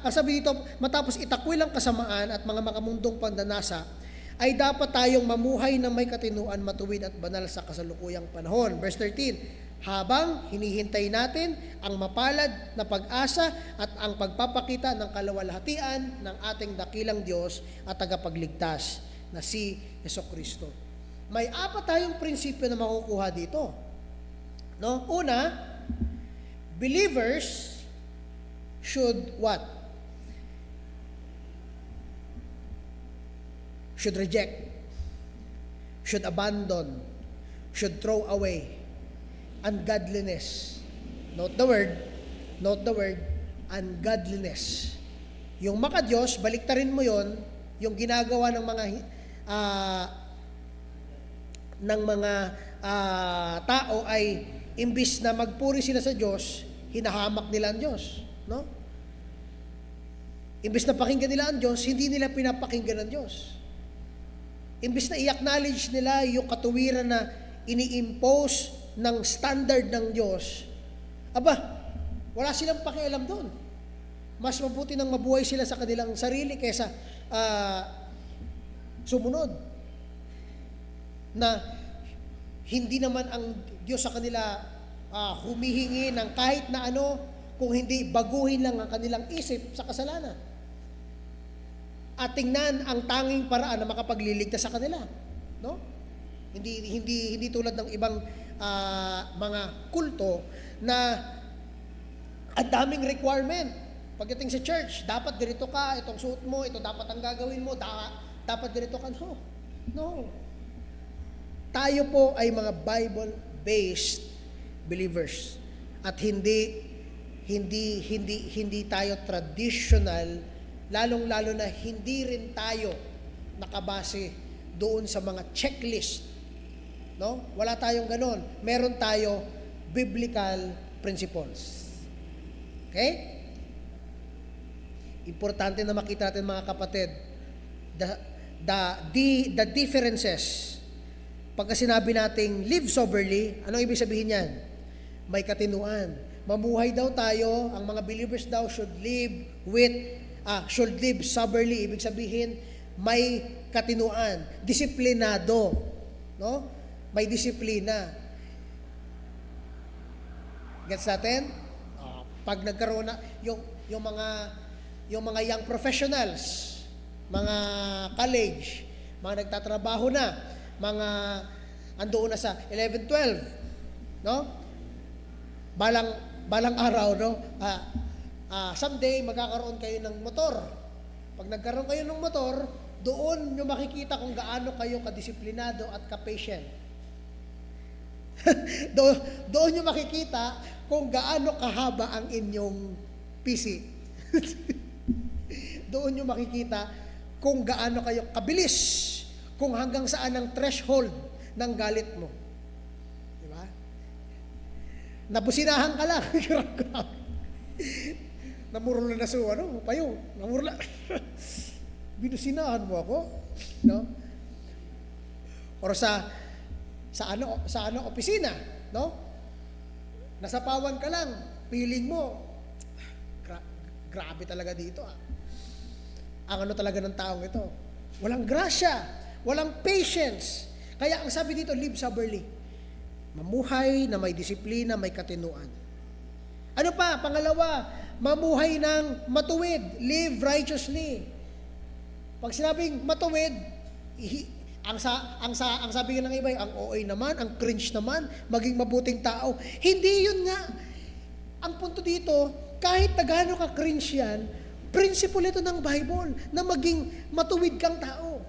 sabi dito, matapos itakwil ang kasamaan at mga makamundong pandanasa, ay dapat tayong mamuhay na may katinuan, matuwid at banal sa kasalukuyang panahon. Verse 13, habang hinihintay natin ang mapalad na pag-asa at ang pagpapakita ng kalawalhatian ng ating dakilang Diyos at tagapagligtas na si Jesucristo. May apat tayong prinsipyo na makukuha dito. No? Una, believers should what? Should reject, should abandon, should throw away ungodliness. Note the word, ungodliness. Yung maka-Diyos, baliktarin mo yon, yung ginagawa ng mga tao ay imbis na magpuri sila sa Diyos, hinahamak nila ang Diyos, no? Imbis na pakinggan nila ang Diyos, hindi nila pinapakinggan ang Diyos. Imbis na i-acknowledge nila yung katuwiran na ini-impose ng standard ng Diyos, wala silang pakialam doon. Mas mabuti nang mabuhay sila sa kanilang sarili kaysa sumunod. Na hindi naman ang Diyos sa kanila humihingi ng kahit na ano, kung hindi baguhin lang ang kanilang isip sa kasalanan. At tingnan ang tanging paraan na makapagliligtas sa kanila, no? Hindi tulad ng ibang mga kulto na ang daming requirement. Pagdating sa church, dapat ganito ka, itong suot mo, ito dapat ang gagawin mo, dapat ganito ka. No. Tayo po ay mga Bible-based believers. At hindi tayo traditional, lalong-lalo na hindi rin tayo nakabase doon sa mga checklist. No? Wala tayong ganon. Meron tayo biblical principles. Okay? Importante na makita natin mga kapatid, the differences. Pagka sinabi nating live soberly, anong ibig sabihin yan? May katinuan. Mamuhay daw tayo, ang mga believers daw should live soberly. Ibig sabihin, may katinuan, disiplinado, no? May disiplina. Gets natin? Pag nagkaroon na yung mga young professionals, mga college, mga nagtatrabaho na, mga andoon na sa 11, 12, no? Balang araw, no? Someday magkakaroon kayo ng motor. Pag nagkaroon kayo ng motor, doon nyo makikita kung gaano kayo kadisiplinado at ka-patient. doon nyo makikita kung gaano kahaba ang inyong PC. Doon nyo makikita kung gaano kayo kabilis, kung hanggang saan ang threshold ng galit mo. Di ba? Nabusinahan ka lang. Namurula na sa payo. Namurula. Binusinahan mo ako. No? Or sa opisina, no? Nasapawan ka lang, feeling mo, grabe talaga dito ang talaga ng taong ito. Walang grasya, walang patience. Kaya ang sabi dito, live soberly. Mamuhay na may disiplina, may katinuan. Ano pa? Pangalawa, mamuhay ng matuwid, live righteously. Pag sinabing matuwid, ang sabi ng iba, ang OA naman, ang cringe naman, maging mabuting tao. Hindi yun nga. Ang punto dito, kahit na gaano ka cringe yan, principle ito ng Bible na maging matuwid kang tao.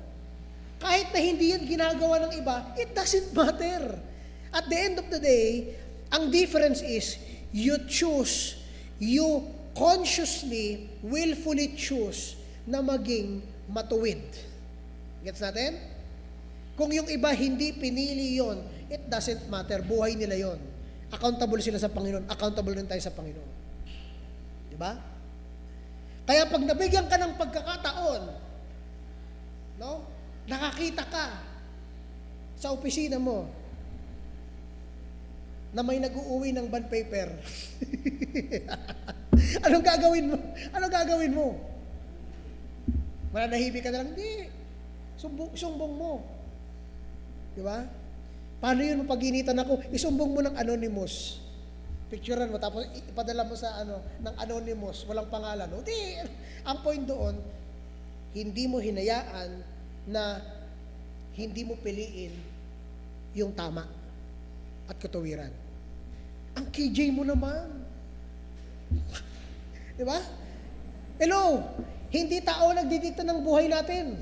Kahit na hindi yan ginagawa ng iba, it doesn't matter. At the end of the day, ang difference is, you consciously, willfully choose na maging matuwid. Gets natin? Kung yung iba hindi pinili yon, it doesn't matter. Buhay nila yon. Accountable sila sa Panginoon. Accountable rin tayo sa Panginoon. Diba? Kaya pag nabigyan ka ng pagkakataon, no? Nakakita ka sa opisina mo na may nag-uuwi ng bond paper. Anong gagawin mo? Anong gagawin mo? Mananahimik ka na lang? Hindi. Sumbong mo. Di ba? Paano yun mapag-initan ako? Isumbong mo ng anonymous. Picturean mo, tapos ipadala mo sa ng anonymous, walang pangalan. Hindi. Ang point doon, hindi mo hinayaan na hindi mo piliin yung tama at katuwiran. Ang KJ mo naman. Di ba? Hello, hindi tao nagdidikta ng buhay natin.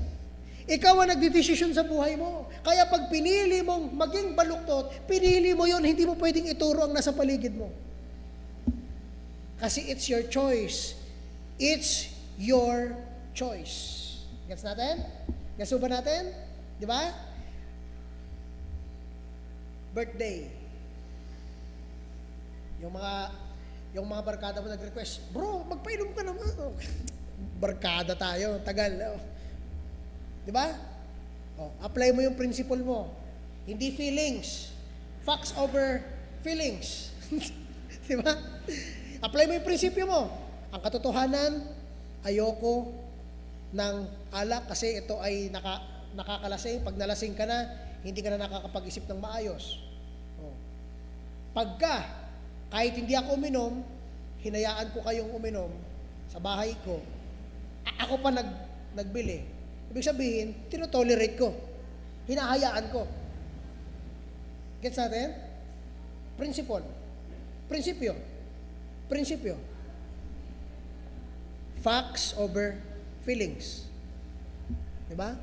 Ikaw ang nagdidesisyon sa buhay mo. Kaya pag pinili mong maging baluktot, pinili mo yon, hindi mo pwedeng ituro ang nasa paligid mo. Kasi it's your choice. It's your choice. Gets natin? Gets ba natin? Di ba? Birthday. Yung mga barkada mo nag-request, bro, magpainom ka naman. Barkada tayo, tagal. Di ba? Apply mo yung principle mo. Hindi feelings. Facts over feelings. Di ba? Apply mo yung prinsipyo mo. Ang katotohanan, ayoko ng alak kasi ito ay nakakalasing. Pag nalasing ka na, hindi ka na nakakapag-isip ng maayos. Pagka, kahit hindi ako uminom, hinayaan ko kayong uminom sa bahay ko, ako pa nagbili. Ibig sabihin, tinotolerate ko. Hinahayaan ko. Gets natin? Principle. Prinsipyo. Prinsipyo. Facts over feelings. Diba?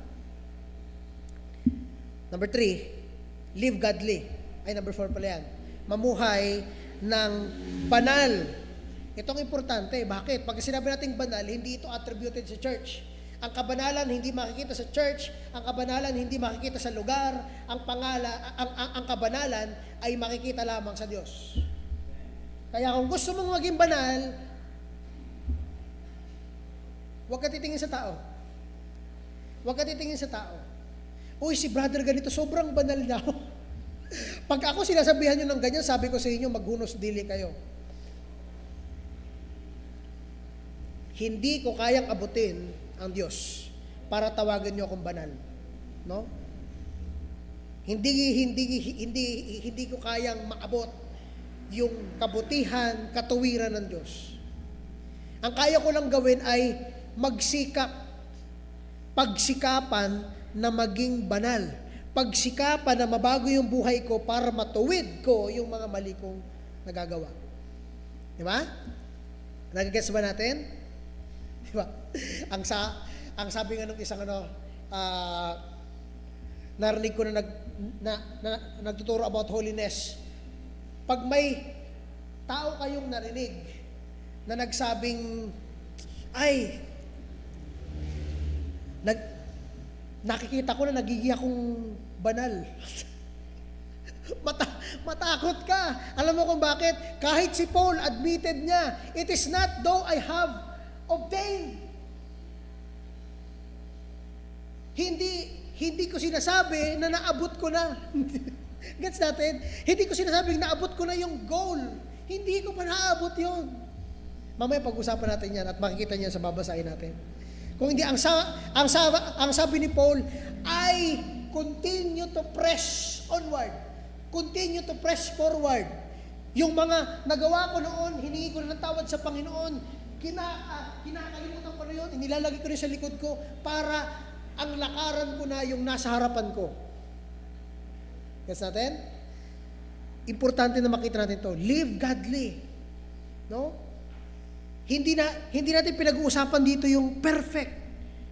Number 3, live godly. Ay, number 4 pala yan. Mamuhay ng banal. Itong importante. Bakit? Pag sinabi nating banal, hindi ito attributed sa church. Ang kabanalan hindi makikita sa church, ang kabanalan hindi makikita sa lugar, ang kabanalan ay makikita lamang sa Diyos. Kaya kung gusto mong maging banal, huwag ka titingin sa tao. Huwag ka titingin sa tao. Uy, si brother ganito, sobrang banal niya. Pag ako sinasabihan nyo ng ganyan, sabi ko sa inyo, maghunos dili kayo. Hindi ko kayang abutin ang Diyos para tawagan niyo akong banal. No? Hindi ko kayang maabot yung kabutihan, katuwiran ng Diyos. Ang kaya ko lang gawin ay pagsikapan na maging banal. Pagsikapan na mabago yung buhay ko para matuwid ko yung mga mali kong nagagawa. Di ba? Nagigets ba natin? Di ba? Ang sabi nga nung isang narinig ko na nagtuturo about holiness. Pag may tao kayong narinig na nagsabing, nakikita ko na nagiging akong banal. Matakot ka. Alam mo kung bakit? Kahit si Paul admitted niya, it is not though I have obtained. Hindi ko sinasabi na naabot ko na. Gets natin? Hindi ko sinasabing naabot ko na yung goal. Hindi ko pa naabot yun. Mamaya pag-usapan natin yan at makikita niyan sa babasahin natin. Kung hindi, ang sabi ni Paul ay continue to press onward. Continue to press forward. Yung mga nagawa ko noon, hiningi ko na ng tawad sa Panginoon, kinakalimutan ko na yun, inilalagay ko rin sa likod ko para ang lakaran ko na yung nasa harapan ko. Gets natin? Importante na makita natin to. Live godly. No? Hindi natin pinag-uusapan dito yung perfect.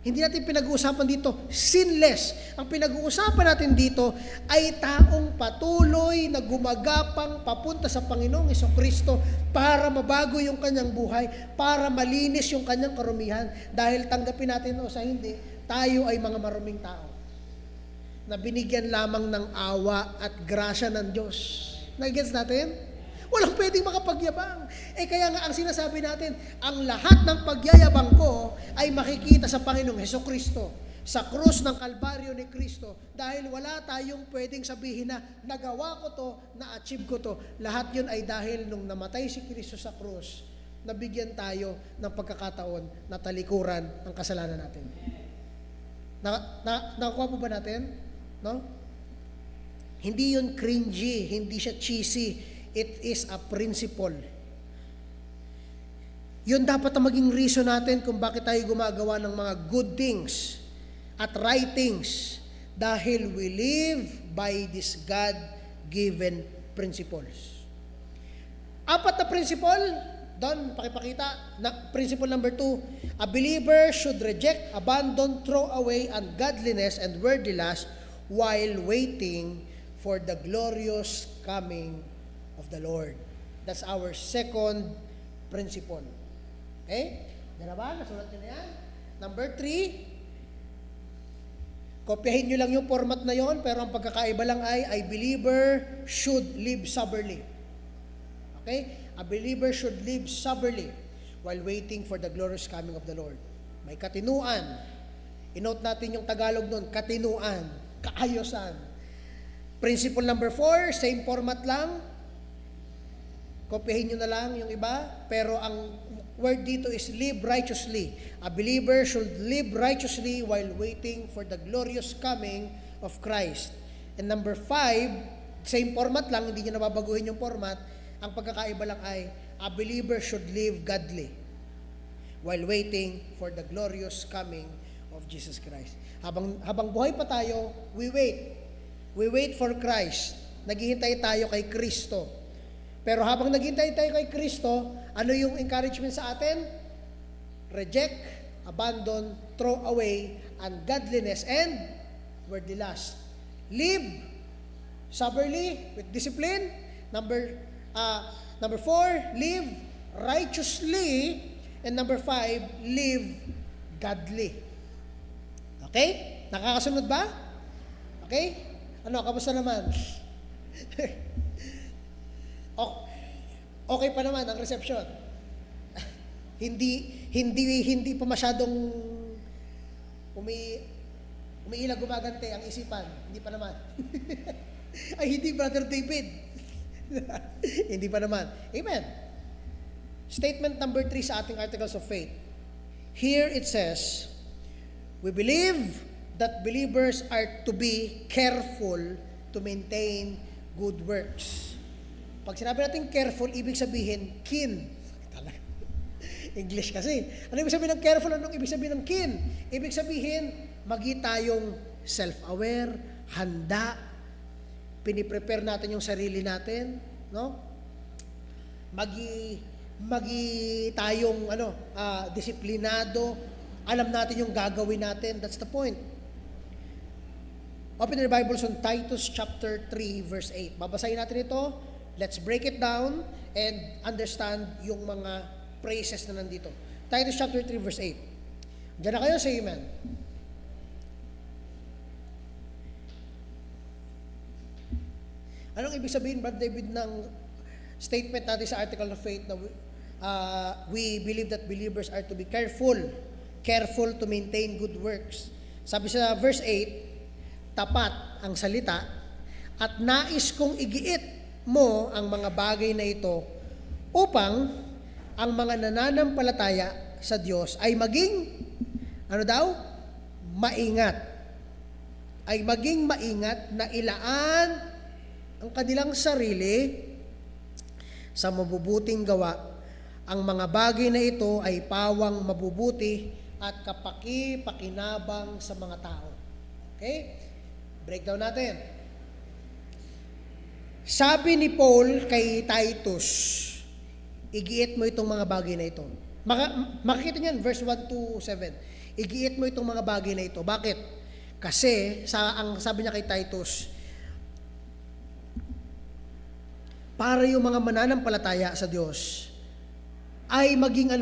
Hindi natin pinag-uusapan dito sinless. Ang pinag-uusapan natin dito ay taong patuloy na gumagapang papunta sa Panginoong Jesucristo para mabago yung kanyang buhay, para malinis yung kanyang karumihan. Dahil tanggapin natin o sa hindi, tayo ay mga maruming tao na binigyan lamang ng awa at grasya ng Diyos. Nagigets natin? Walang pwedeng makapagyabang. Kaya nga ang sinasabi natin, ang lahat ng pagyayabang ko ay makikita sa Panginoong Jesucristo, sa krus ng Kalbaryo ni Kristo, dahil wala tayong pwedeng sabihin na nagawa ko to, na-achieve ko to. Lahat yun ay dahil nung namatay si Kristo sa krus, nabigyan tayo ng pagkakataon na talikuran ang kasalanan natin. Nakuha po ba natin? No? Hindi yun cringy, hindi siya cheesy. It is a principle. Yun dapat ang maging reason natin kung bakit tayo gumagawa ng mga good things at right things. Dahil we live by these God-given principles. 4 na principle, doon, pakipakita. Principle number 2, a believer should reject, abandon, throw away ungodliness and worldly lust while waiting for the glorious coming of the Lord. That's our second principle. Okay? Diyan na ba? Nasulat nyo na yan? Number 3, kopyahin nyo lang yung format na yon, pero ang pagkakaiba lang ay, a believer should live soberly. Okay? A believer should live soberly while waiting for the glorious coming of the Lord. May katinuan. I-note natin yung Tagalog nun, katinuan, kaayusan. Principle number 4, same format lang. Kopyahin nyo na lang yung iba, pero ang word dito is live righteously. A believer should live righteously while waiting for the glorious coming of Christ. And number 5, same format lang, hindi nyo nababaguhin yung format. Ang pagkakaiba lang ay, a believer should live godly while waiting for the glorious coming of Jesus Christ. Habang buhay pa tayo, we wait. We wait for Christ. Naghihintay tayo kay Kristo. Pero habang naghihintay tayo kay Kristo, ano yung encouragement sa atin? Reject, abandon, throw away ungodliness and worldly lust. Live soberly with discipline. Number 4, live righteously. And number 5, live godly. Okay? Nakakasunod ba? Okay? Ano, kamusta naman? Okay pa naman ang reception. hindi pa masyadong umiilag gumagante ang isipan. Hindi pa naman. Ay, hindi, Brother David. Hindi pa naman. Amen. Statement number 3 sa ating articles of faith. Here it says, we believe that believers are to be careful to maintain good works. Pag sinabi natin careful, ibig sabihin keen. English kasi. Ano ibig sabihin ng careful? Anong ibig sabihin ng keen? Ibig sabihin, magi tayong self-aware, handa, piniprepare natin yung sarili natin, no? Magi tayong disiplinado, alam natin yung gagawin natin. That's the point. Open your Bibles on Titus chapter 3 verse 8. Babasahin natin ito. Let's break it down and understand yung mga phrases na nandito. Titus chapter 3 verse 8. Diyan na kayo, say amen. Anong ibig sabihin, Brad David, ng statement natin sa article of faith na we believe that believers are to be careful to maintain good works. Sabi sa verse 8, tapat ang salita at nais kong igiit mo ang mga bagay na ito upang ang mga nananampalataya sa Diyos ay maging, maingat. Ay maging maingat na ilaan ang kanilang sarili sa mabubuting gawa. Ang mga bagay na ito ay pawang mabubuti at kapaki-pakinabang sa mga tao. Okay? Breakdown natin. Sabi ni Paul kay Titus, igiit mo itong mga bagay na ito. Makikita niyan, verse 1 to 7. Igiit mo itong mga bagay na ito. Bakit? Kasi, ang sabi niya kay Titus, para yung mga mananampalataya sa Diyos ay maging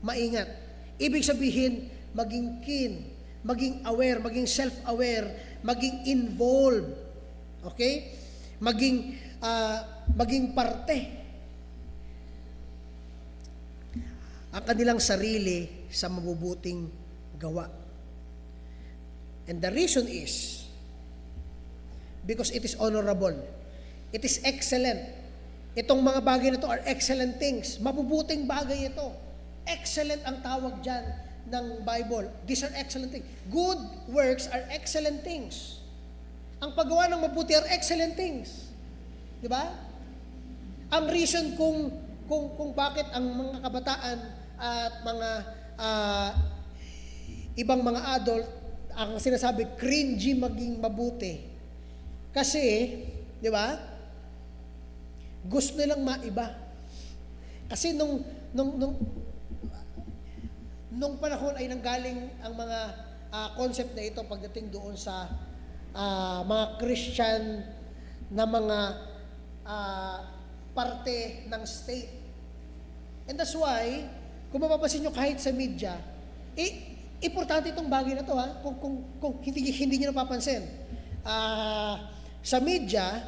maingat. Ibig sabihin, maging keen, maging aware, maging self-aware, maging involved. Okay? Maging parte ang kanilang sarili sa mabubuting gawa. And the reason is because it is honorable. It is excellent. Itong mga bagay na ito are excellent things. Mabubuting bagay ito. Excellent ang tawag dyan ng Bible. These are excellent things. Good works are excellent things. Ang paggawa ng mabuti are excellent things. Di ba? Ang reason kung bakit ang mga kabataan at mga ibang mga adult ang sinasabi cringy maging mabuti. Kasi, di ba? Gusto nilang maiba. Kasi nung panahon ay nanggaling ang mga concept na ito pagdating doon sa mga Christian na mga parte ng state. And that's why, kung mapapansin nyo kahit sa media, importante itong bagay na to ha, kung hindi nyo napapansin. Sa media,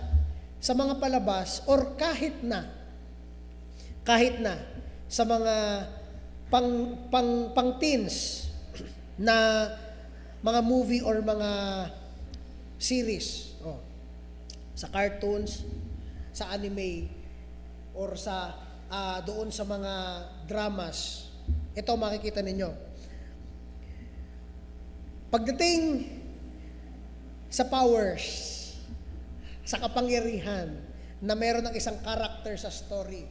sa mga palabas, or kahit na, sa mga pang teens na mga movie or mga series, sa cartoons, sa anime, or sa doon sa mga dramas, ito makikita ninyo. Pagdating sa powers, sa kapangyarihan na meron ng isang character sa story,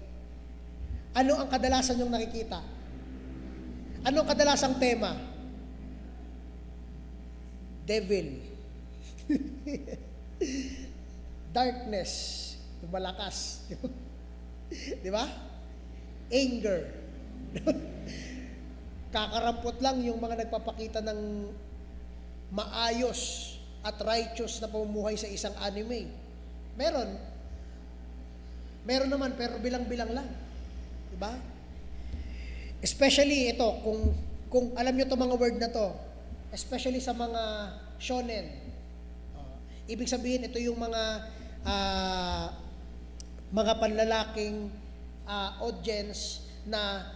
ano ang kadalasan yung nakikita? Ano ang kadalasang tema? Devil. Darkness. Malakas. Di ba? Anger. Kakarampot lang yung mga nagpapakita ng maayos at righteous na pamumuhay sa isang anime. Meron naman, pero bilang-bilang lang. Di ba? Especially ito, kung alam nyo itong mga word na to, especially sa mga shonen. Ibig sabihin, ito yung mga panlalaking audience na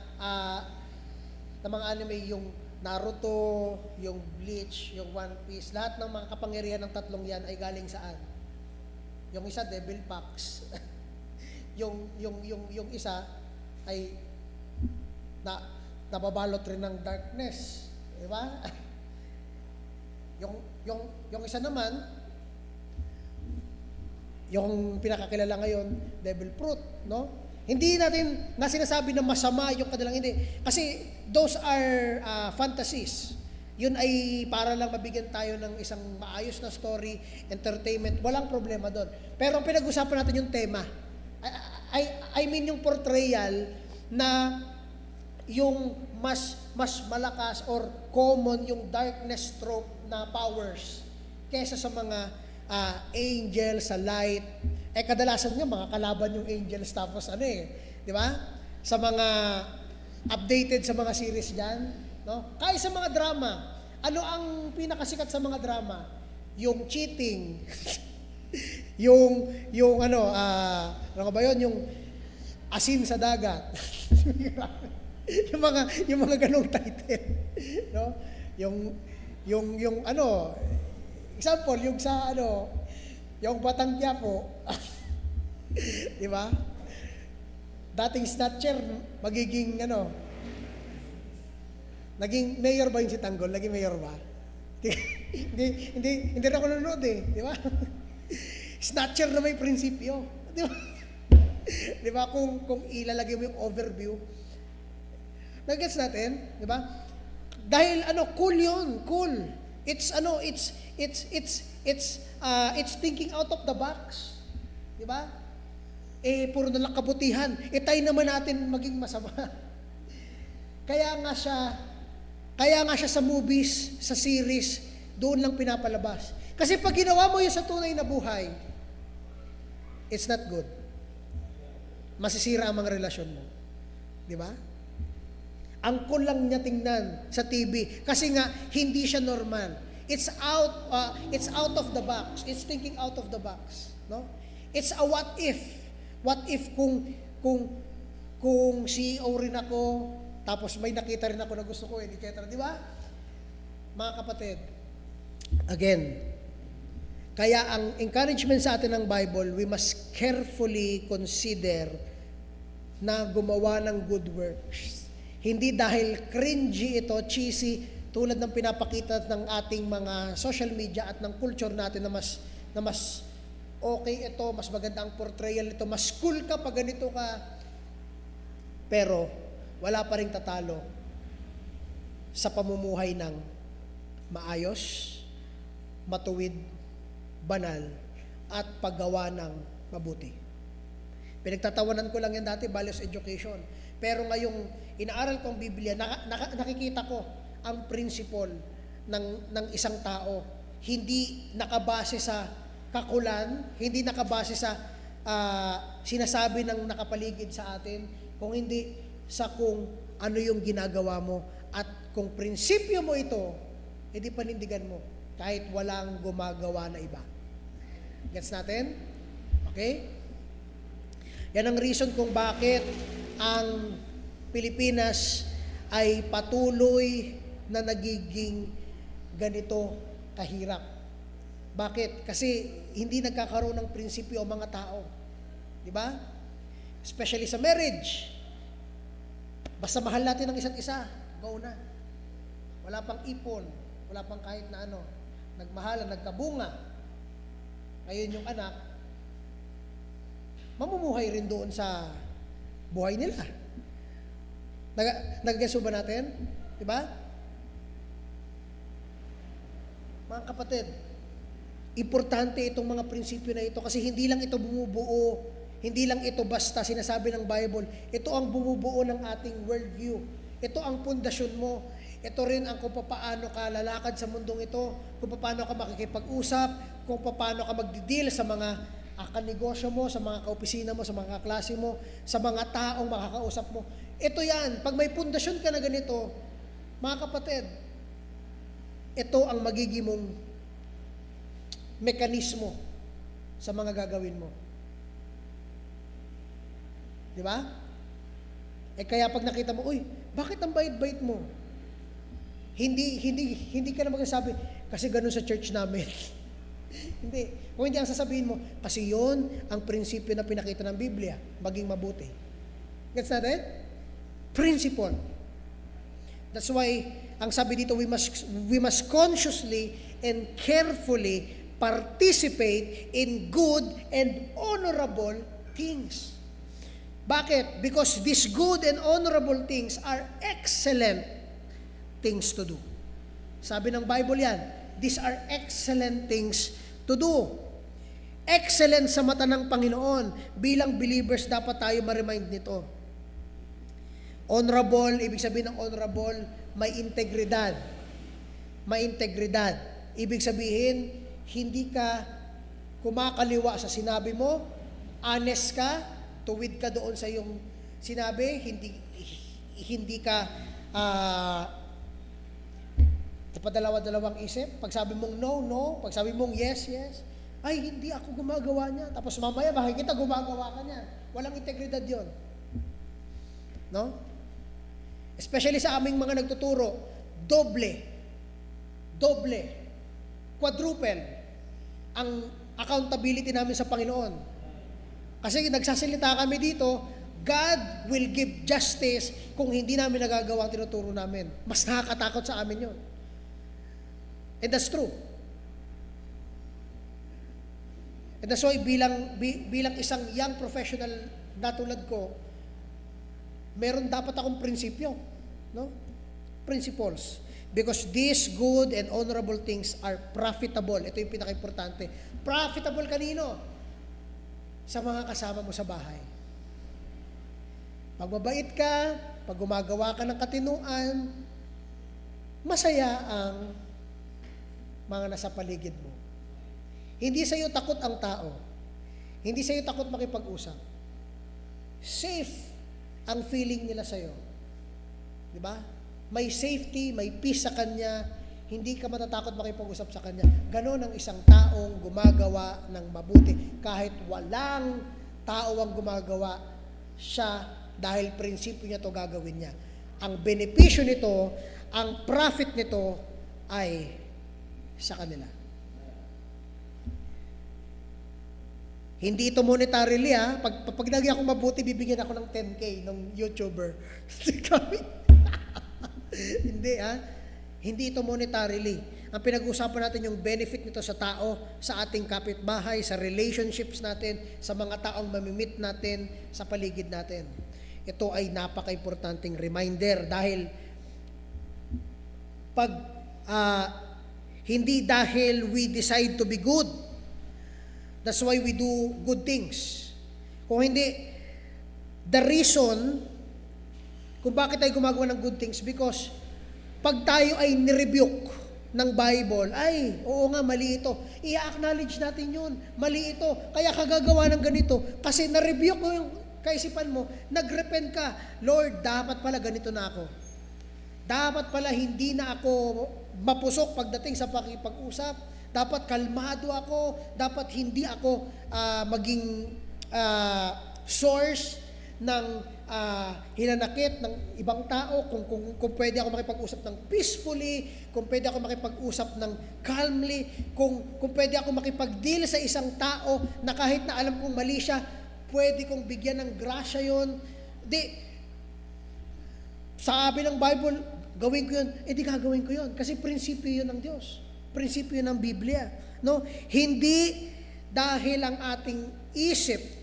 mga anime, yung Naruto, yung Bleach, yung One Piece, lahat ng mga kapangyarihan ng tatlong yan ay galing saan? Yung isa, Devil Pax. yung isa ay nababalot rin ng darkness. Di ba? yung isa naman, yung pinakakilala ngayon, Devil Fruit, no? Hindi natin na sinasabi na masama yung kanilang, hindi. Kasi those are fantasies. Yun ay para lang mabigyan tayo ng isang maayos na story, entertainment, walang problema doon. Pero ang pinag-usapan natin yung tema. I mean yung portrayal na yung mas malakas or common yung darkness stroke na powers kesa sa mga angel sa light. Kadalasan nga mga kalaban yung angels tapos di ba? Sa mga updated sa mga series diyan, no? Kaya sa mga drama, ano ang pinakasikat sa mga drama? Yung cheating. yung ano ba 'yon? Yung asin sa dagat. yung mga ganong title, no? Yung example, yung sa yung Batang Quiapo, di ba? Dating snatcher, magiging naging mayor ba yung si Tanggol? Naging mayor ba? hindi na ako nanonood di ba? Snatcher na may prinsipyo, di ba? Di ba? Kung ilalagay mo yung overview, nag-gets natin, di ba? Dahil cool yun, cool. It's thinking out of the box. Di ba? Puro na lang kabutihan. Tayo naman natin maging masama. Kaya nga siya sa movies, sa series, doon lang pinapalabas. Kasi pag ginawa mo yun sa tunay na buhay, it's not good. Masisira ang mga relasyon mo. Di ba? Ang cool lang niya tingnan sa TV kasi nga hindi siya normal. It's out of the box. It's thinking out of the box, no? It's a what if. What if kung CEO rin ako, tapos may nakita rin ako na gusto ko, etc. Di ba? Mga kapatid, again, kaya ang encouragement sa atin ng Bible, we must carefully consider na gumawa ng good works. Hindi dahil cringy ito, cheesy, tulad ng pinapakita ng ating mga social media at ng culture natin na mas okay ito, mas maganda ang portrayal nito, mas cool ka pag ganito ka. Pero wala pa ring tatalo sa pamumuhay ng maayos, matuwid, banal, at paggawa ng mabuti. Pinagtatawanan ko lang yan dati, values education. Pero ngayong inaaral ko ang Biblia, nakikita ko ang principle ng isang tao. Hindi nakabase sa kakulan, hindi nakabase sa sinasabi ng nakapaligid sa atin, kung hindi sa kung ano yung ginagawa mo. At kung prinsipyo mo ito, edi panindigan mo kahit walang gumagawa na iba. Gets natin? Okay? Yan ang reason kung bakit ang Pilipinas ay patuloy na nagiging ganito kahirap. Bakit? Kasi hindi nagkakaroon ng prinsipyo ang mga tao. Di ba? Especially sa marriage. Basta mahal natin ang isa't isa, go na. Wala pang ipon, wala pang kahit na ano. Nagmahalan, nagkabunga. Ngayon yung anak, mamumuhay rin doon sa buhay nila. Nag-guess ba natin? Diba? Mga kapatid, importante itong mga prinsipyo na ito kasi hindi lang ito bumubuo, hindi lang ito basta sinasabi ng Bible, ito ang bumubuo ng ating worldview. Ito ang pundasyon mo. Ito rin ang kung paano ka lalakad sa mundong ito, kung paano ka makikipag-usap, kung paano ka magdi-deal sa mga kanegosyo mo, sa mga kaopisina mo, sa mga kaklase mo, sa mga taong makakausap mo. Ito yan. Pag may pundasyon ka na ganito, mga kapatid, ito ang magiging mong mekanismo sa mga gagawin mo. Di ba? Kaya pag nakita mo, uy, bakit ang bait-bait mo? Hindi ka na magsasabi, kasi ganun sa church namin. Hindi. Kung hindi ang sasabihin mo, kasi yon ang prinsipyo na pinakita ng Biblia, maging mabuti. Gets natin? Principle. That's why, ang sabi dito, we must consciously and carefully participate in good and honorable things. Bakit? Because these good and honorable things are excellent things to do. Sabi ng Bible yan, these are excellent things to do. Excellent sa mata ng Panginoon. Bilang believers, dapat tayo ma-remind nito. Honorable, ibig sabihin ng honorable, may integridad. May integridad. Ibig sabihin, hindi ka kumakaliwa sa sinabi mo, honest ka, tuwid ka doon sa iyong sinabi, hindi ka padalawa-dalawang isip. Pag sabi mong no, no. Pag sabi mong yes, yes. Ay, hindi ako gumagawa niya. Tapos mamaya, makikita gumagawa ka niya. Walang integridad yon. No? Especially sa aming mga nagtuturo, doble, quadruple ang accountability namin sa Panginoon. Kasi nagsasalita kami dito, God will give justice kung hindi namin nagagawa ang tinuturo namin. Mas nakakatakot sa amin yon. And that's true. And that's why bilang isang young professional na tulad ko, meron dapat akong prinsipyo, no? Principles. Because these good and honorable things are profitable. Ito yung pinaka-importante. Profitable kanino? Sa mga kasama mo sa bahay. Pag mabait ka, pag gumagawa ka ng katinuan, masaya ang mga nasa paligid mo. Hindi sa iyo takot ang tao. Hindi sa iyo takot makipag-usap. Safe ang feeling nila sa iyo. Di ba? May safety, may peace sa kanya, hindi ka matatakot makipag-usap sa kanya. Ganon ang isang taong gumagawa ng mabuti. Kahit walang tao ang gumagawa, siya, dahil prinsipyo niya to gagawin niya. Ang benepisyo nito, ang profit nito, ay sa kanila. Hindi ito monetarily ha. Pag lagi ako mabuti, bibigyan ako ng 10K ng YouTuber. Hindi ha. Hindi ito monetarily. Ang pinag-usapan natin yung benefit nito sa tao, sa ating kapitbahay, sa relationships natin, sa mga taong mamimit natin, sa paligid natin. Ito ay napaka-importanting reminder dahil pag hindi dahil we decide to be good. That's why we do good things. Kung hindi, the reason kung bakit tayo gumagawa ng good things, because pag tayo ay nirebuke ng Bible, ay, oo nga, mali ito. I-acknowledge natin yun. Mali ito. Kaya kagagawa ng ganito. Kasi narebuke mo kaisipan mo, nag-repent ka, Lord, dapat pala ganito na ako. Dapat pala hindi na ako mapusok pagdating sa pakipag-usap. Dapat kalmado ako. Dapat hindi ako maging source ng hinanakit ng ibang tao. Kung pwede ako makipag-usap ng peacefully, kung pwede ako makipag-usap ng calmly, kung pwede ako makipag-deal sa isang tao na kahit na alam kong mali siya, pwede kong bigyan ng grasya yun. Sabi ng Bible, gawin ko yun. Di gagawin ko yun. Kasi prinsipyo yun ng Diyos. Prinsipyo yun ng Biblia. No? Hindi dahil ang ating isip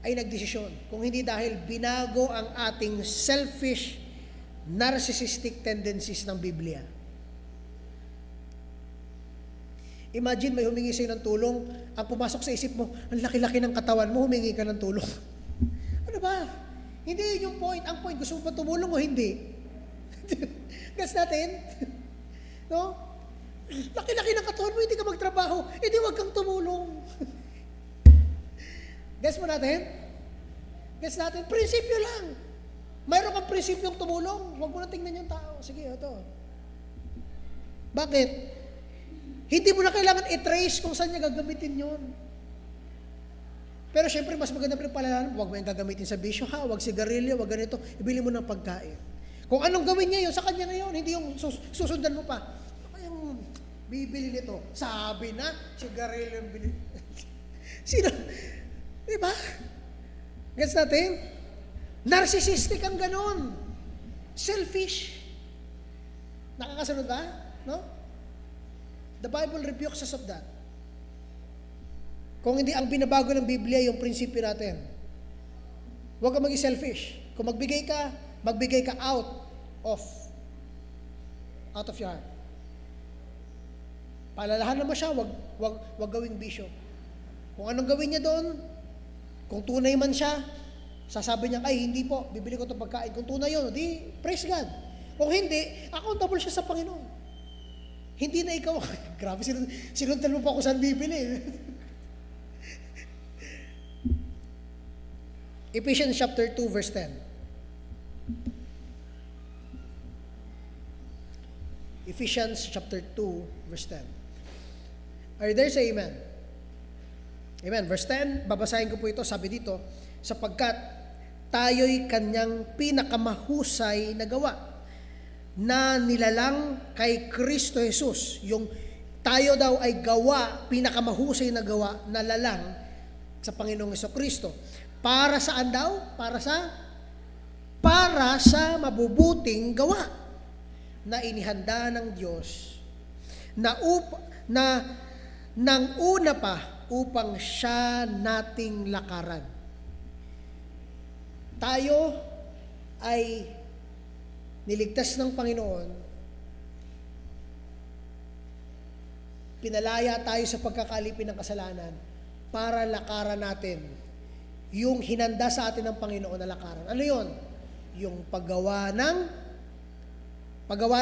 ay nagdesisyon. Kung hindi dahil binago ang ating selfish, narcissistic tendencies ng Biblia. Imagine may humingi sa'yo ng tulong, ang pumasok sa isip mo, ang laki-laki ng katawan mo, humingi ka ng tulong. Ano ba? Hindi yun yung point. Ang point, gusto mo ba tumulong o hindi? Gets natin? No? Laki-laki ng katawan mo, hindi ka magtrabaho, hindi wag kang tumulong. Gets mo natin? Gets natin? Prinsipyo lang. Mayroon kang prinsipyong tumulong, wag mo na tingnan yung tao. Sige, ito. Bakit? Hindi mo na kailangan i-trace kung saan niya gagamitin yon. Pero syempre, mas maganda pa rin pala, huwag mo yung gagamitin sa bisyo, huwag sigarilyo, huwag ganito, ibili mo ng pagkain. Kung anong gawin niya yun, sa kanya ngayon, hindi yung susundan mo pa. Ano yung bibili nito? Sabi na, sigarilyo yung bili. Sino? Diba? Gets natin? Narcissistic ang ganon. Selfish. Nakakasunod ba? No? The Bible rebukes us of that. Kung hindi ang binabago ng Biblia yung prinsipyo natin. Huwag ka maging selfish. Kung magbigay ka out of your heart. Paalalahanan mo siya, wag gawing bisyo. Kung anong gawin niya doon, kung tunay man siya, sasabi niya, ay hindi po, bibili ko itong pagkain. Kung tunay yun, di, praise God. Kung hindi, accountable siya sa Panginoon. Hindi na ikaw, grabe, sinundan mo pa ako saan bibili. Ephesians chapter 2 verse 10. Ephesians chapter 2 verse 10. Are you there? Say amen. Amen. Verse 10, babasahin ko po ito, sabi dito, sapagkat tayo'y kanyang pinakamahusay na gawa na nilalang kay Kristo Jesus. Yung tayo daw ay gawa, pinakamahusay na gawa, na lalang sa Panginoong Jesucristo. Para saan daw? Para sa mabubuting gawa na inihanda ng Diyos nang una pa upang siya nating lakaran. Tayo ay niligtas ng Panginoon, pinalaya tayo sa pagkakalipin ng kasalanan para lakaran natin yung hinanda sa atin ng Panginoon na lakaran. Ano yon? Yung paggawa ng ano?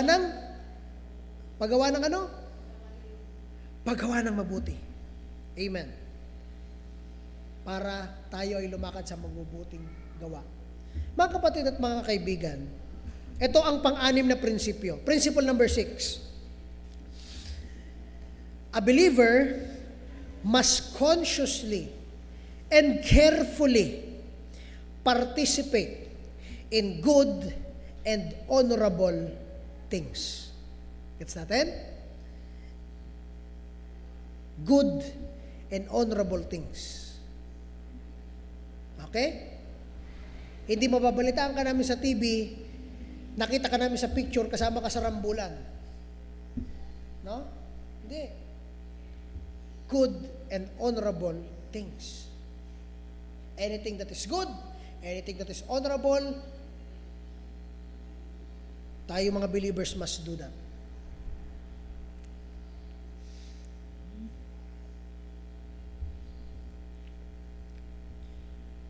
Paggawa ng mabuti. Amen. Para tayo ay lumakad sa mabubuting gawa. Mga kapatid at mga kaibigan, ito ang pang-anim na prinsipyo. Principle number 6. A believer must consciously and carefully participate in good and honorable things. Gets natin? Good and honorable things. Okay? Hindi mababalitaan ka namin sa TV, nakita ka namin sa picture, kasama ka sa rambulan. No? Hindi. Good and honorable things. Anything that is good, anything that is honorable, tayo mga believers must do that.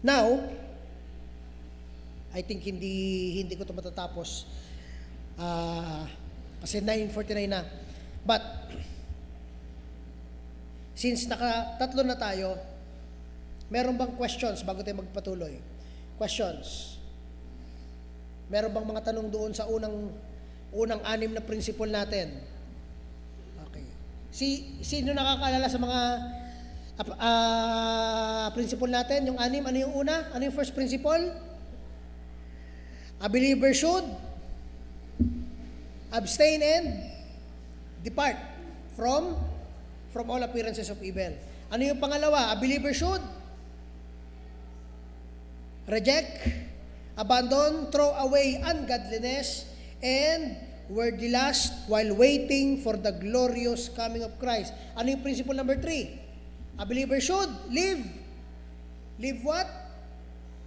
Now, I think hindi ko ito matatapos kasi 9:49 na. But since nakatatlo na tayo, Meron bang questions bago tayo magpatuloy? Questions? Meron bang mga tanong doon sa unang 6 na principle natin? Okay. Sino nakakaalala sa mga principle natin? Yung 6, ano yung una? Ano yung first principle? A believer should abstain and depart from all appearances of evil. Ano yung pangalawa? A believer should reject, abandon, throw away ungodliness, and worldly lust while waiting for the glorious coming of Christ. Ano yung principle number 3? A believer should live what?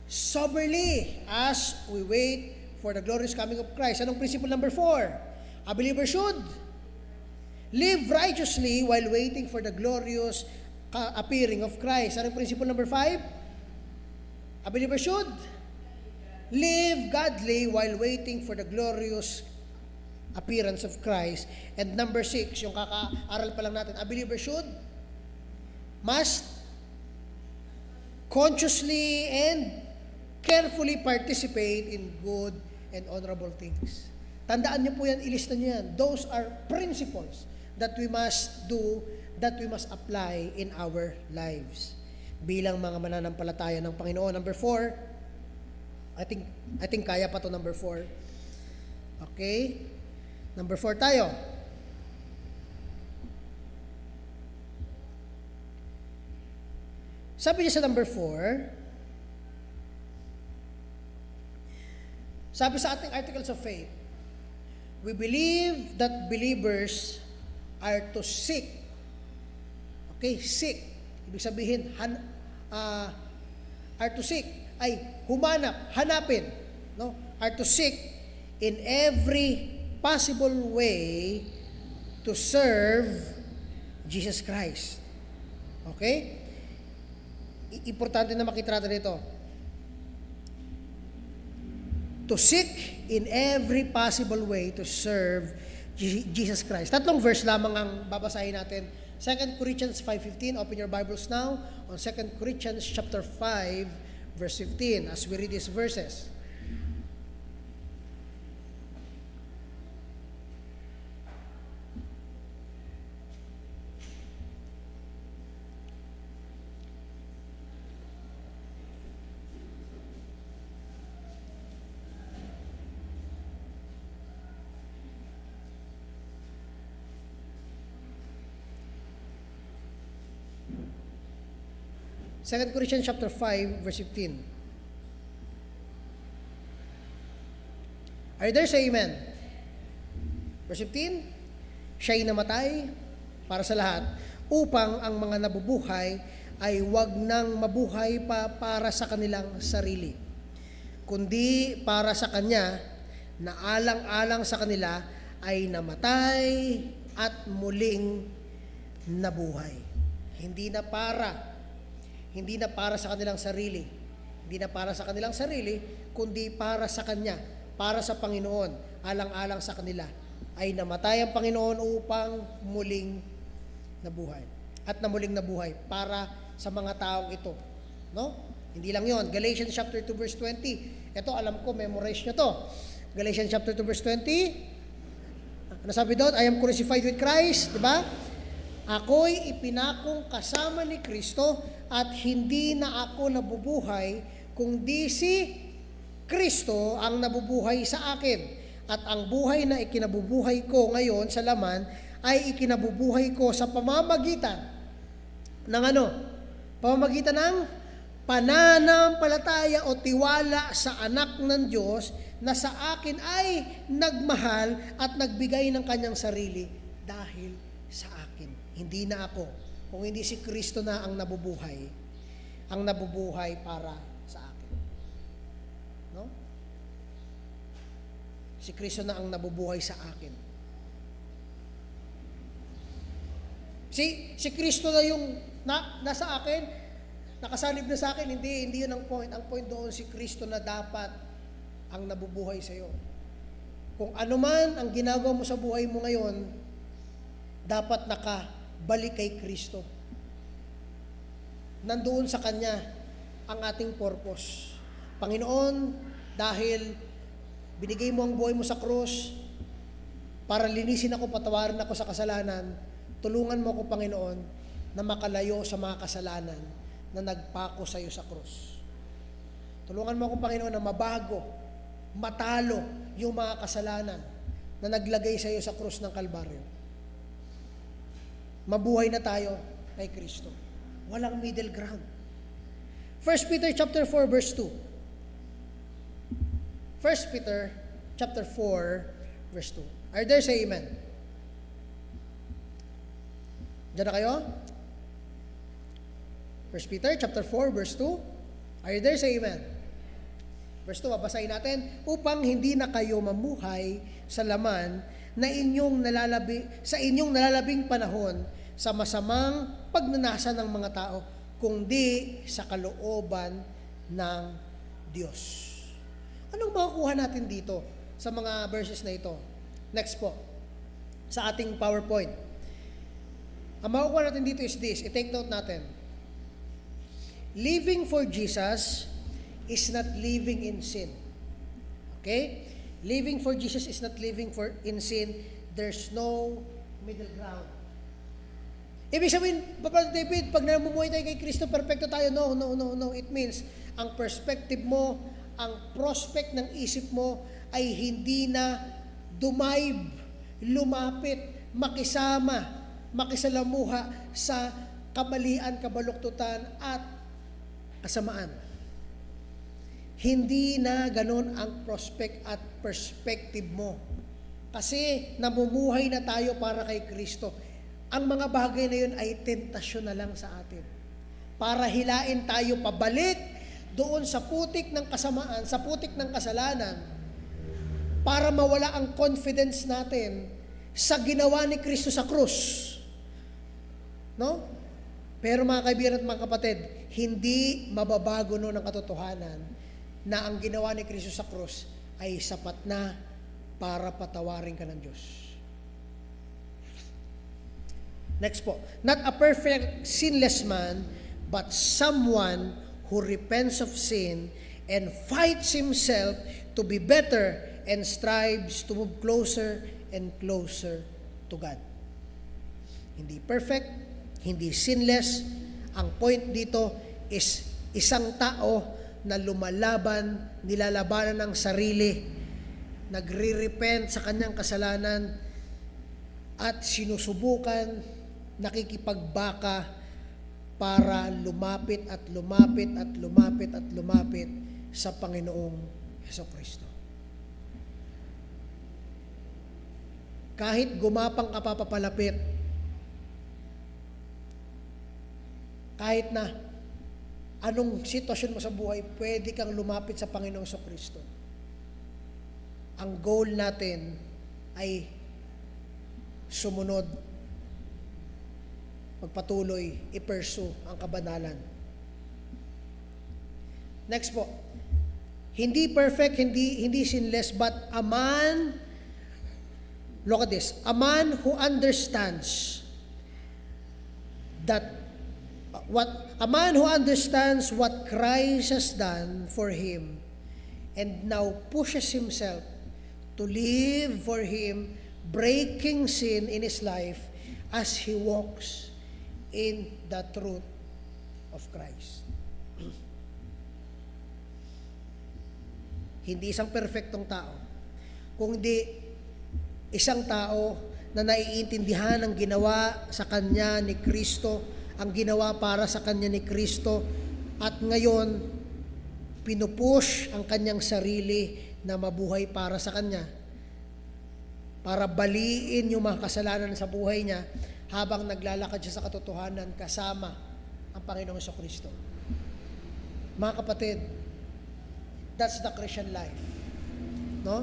Soberly as we wait for the glorious coming of Christ. Anong principle number 4? A believer should live righteously while waiting for the glorious appearing of Christ. Anong principle number 5? A believer should live godly while waiting for the glorious appearance of Christ. And number 6, yung kaka-aral pa lang natin, a believer must consciously and carefully participate in good and honorable things. Tandaan niyo po yan, ilista niyo yan. Those are principles that we must do, that we must apply in our lives. Bilang mga mananampalataya ng Panginoon. Number 4, I think kaya pa to number 4. Okay? Number 4 tayo. Sabi niya sa number 4, sabi sa ating articles of faith, we believe that believers are to seek. Okay, seek. Ibig sabihin, are to seek, ay humanap, hanapin. No? Are to seek in every possible way to serve Jesus Christ. Okay? Importante na makitrata dito. To seek in every possible way to serve Jesus Christ. 3 verse lamang ang babasahin natin. 2 Corinthians 5:15. Open your Bibles now on 2 Corinthians chapter 5 verse 15 as we read these verses. Second Corinthians chapter 5 verse 15. Are you there? Say amen. Verse 15, siya'y namatay para sa lahat upang ang mga nabubuhay ay wag nang mabuhay pa para sa kanilang sarili, kundi para sa Kanya na alang-alang sa kanila ay namatay at muling nabuhay. Hindi na para sa kanilang sarili. Hindi na para sa kanilang sarili, kundi para sa Kanya, para sa Panginoon, alang-alang sa kanila. Ay namatay ang Panginoon upang muling nabuhay. At na muling nabuhay para sa mga taong ito. No? Hindi lang yon. Galatians chapter 2 verse 20. Ito, alam ko, memorize nyo to. Galatians chapter 2 verse 20. Ano sabi doon? I am crucified with Christ. Diba? Ako'y ipinakong kasama ni Kristo at hindi na ako nabubuhay kundi si Kristo ang nabubuhay sa akin. At ang buhay na ikinabubuhay ko ngayon sa laman ay ikinabubuhay ko sa pamamagitan ng ano? Pamamagitan ng pananampalataya o tiwala sa anak ng Diyos na sa akin ay nagmahal at nagbigay ng kanyang sarili dahil sa akin. Hindi na ako, kung hindi si Kristo na ang nabubuhay para sa akin. No? Si Kristo na ang nabubuhay sa akin. Si Kristo na yung nasa akin, nakasanib na sa akin, hindi yun ang point. Ang point doon, si Kristo na dapat ang nabubuhay sa iyo. Kung ano man ang ginagawa mo sa buhay mo ngayon, dapat nakabalik kay Kristo. nandoon sa Kanya ang ating purpose. Panginoon, dahil binigay mo ang buhay mo sa krus para linisin ako, patawarin ako sa kasalanan, tulungan mo ako, Panginoon, na makalayo sa mga kasalanan na nagpako sa iyo sa krus. Tulungan mo ako, Panginoon, na mabago, matalo yung mga kasalanan na naglagay sa iyo sa krus ng Kalbaryo. Mabuhay na tayo kay Kristo. Walang middle ground. 1 Peter chapter 4 verse 2. 1 Peter chapter 4 verse 2. Are there, say amen? Diyan na kayo? 1 Peter chapter 4 verse 2. Are you there, say amen? Verse 2, babasahin natin, upang hindi na kayo mamuhay sa laman na sa inyong nalalabing panahon sa masamang pagnanasa ng mga tao, kundi sa kalooban ng Diyos. Anong makukuha natin dito sa mga verses na ito? Next po, sa ating PowerPoint. Ang makukuha natin dito is this, i-take note natin. Living for Jesus is not living in sin. Okay? Living for Jesus is not living in sin. There's no middle ground. Ibig sabihin, Brother David, pag namumuhay tayo kay Kristo, perfecto tayo. No. It means, ang perspective mo, ang prospect ng isip mo ay hindi na lumapit, makisama, makisalamuha sa kamalian, kabaluktutan, at kasamaan. Hindi na ganon ang prospect at perspective mo. Kasi namumuhay na tayo para kay Kristo. Ang mga bagay na yun ay tentasyon na lang sa atin. Para hilain tayo pabalik doon sa putik ng kasamaan, sa putik ng kasalanan, para mawala ang confidence natin sa ginawa ni Kristo sa krus. No? Pero mga kaibigan at mga kapatid, hindi mababago noon ang katotohanan na ang ginawa ni Kristo sa krus ay sapat na para patawarin ka ng Diyos. Next po, not a perfect sinless man, but someone who repents of sin and fights himself to be better and strives to move closer and closer to God. Hindi perfect, hindi sinless. Ang point dito is isang tao na lumalaban, nilalabanan ng sarili, nagre-repent sa kanyang kasalanan, at sinusubukan, nakikipagbaka para lumapit at lumapit at lumapit at lumapit sa Panginoong Hesukristo. Kahit gumapang ka papapalapit, kahit na anong sitwasyon mo sa buhay, pwede kang lumapit sa Panginoong Hesukristo. Ang goal natin ay sumunod, magpatuloy, i-pursue ang kabanalan. Next po, hindi perfect, hindi sinless, but a man, look at this, a man who understands what Christ has done for him and now pushes himself to live for him, breaking sin in his life as he walks in the truth of Christ. Hindi isang perfectong tao, kundi isang tao na naiintindihan ang ginawa sa kanya ni Kristo, ang ginawa para sa kanya ni Kristo, at ngayon pinupush ang kanyang sarili na mabuhay para sa kanya, para baliin yung mga kasalanan sa buhay niya habang naglalakad siya sa katotohanan kasama ang Panginoong Hesukristo. Mga kapatid, that's the Christian life. No?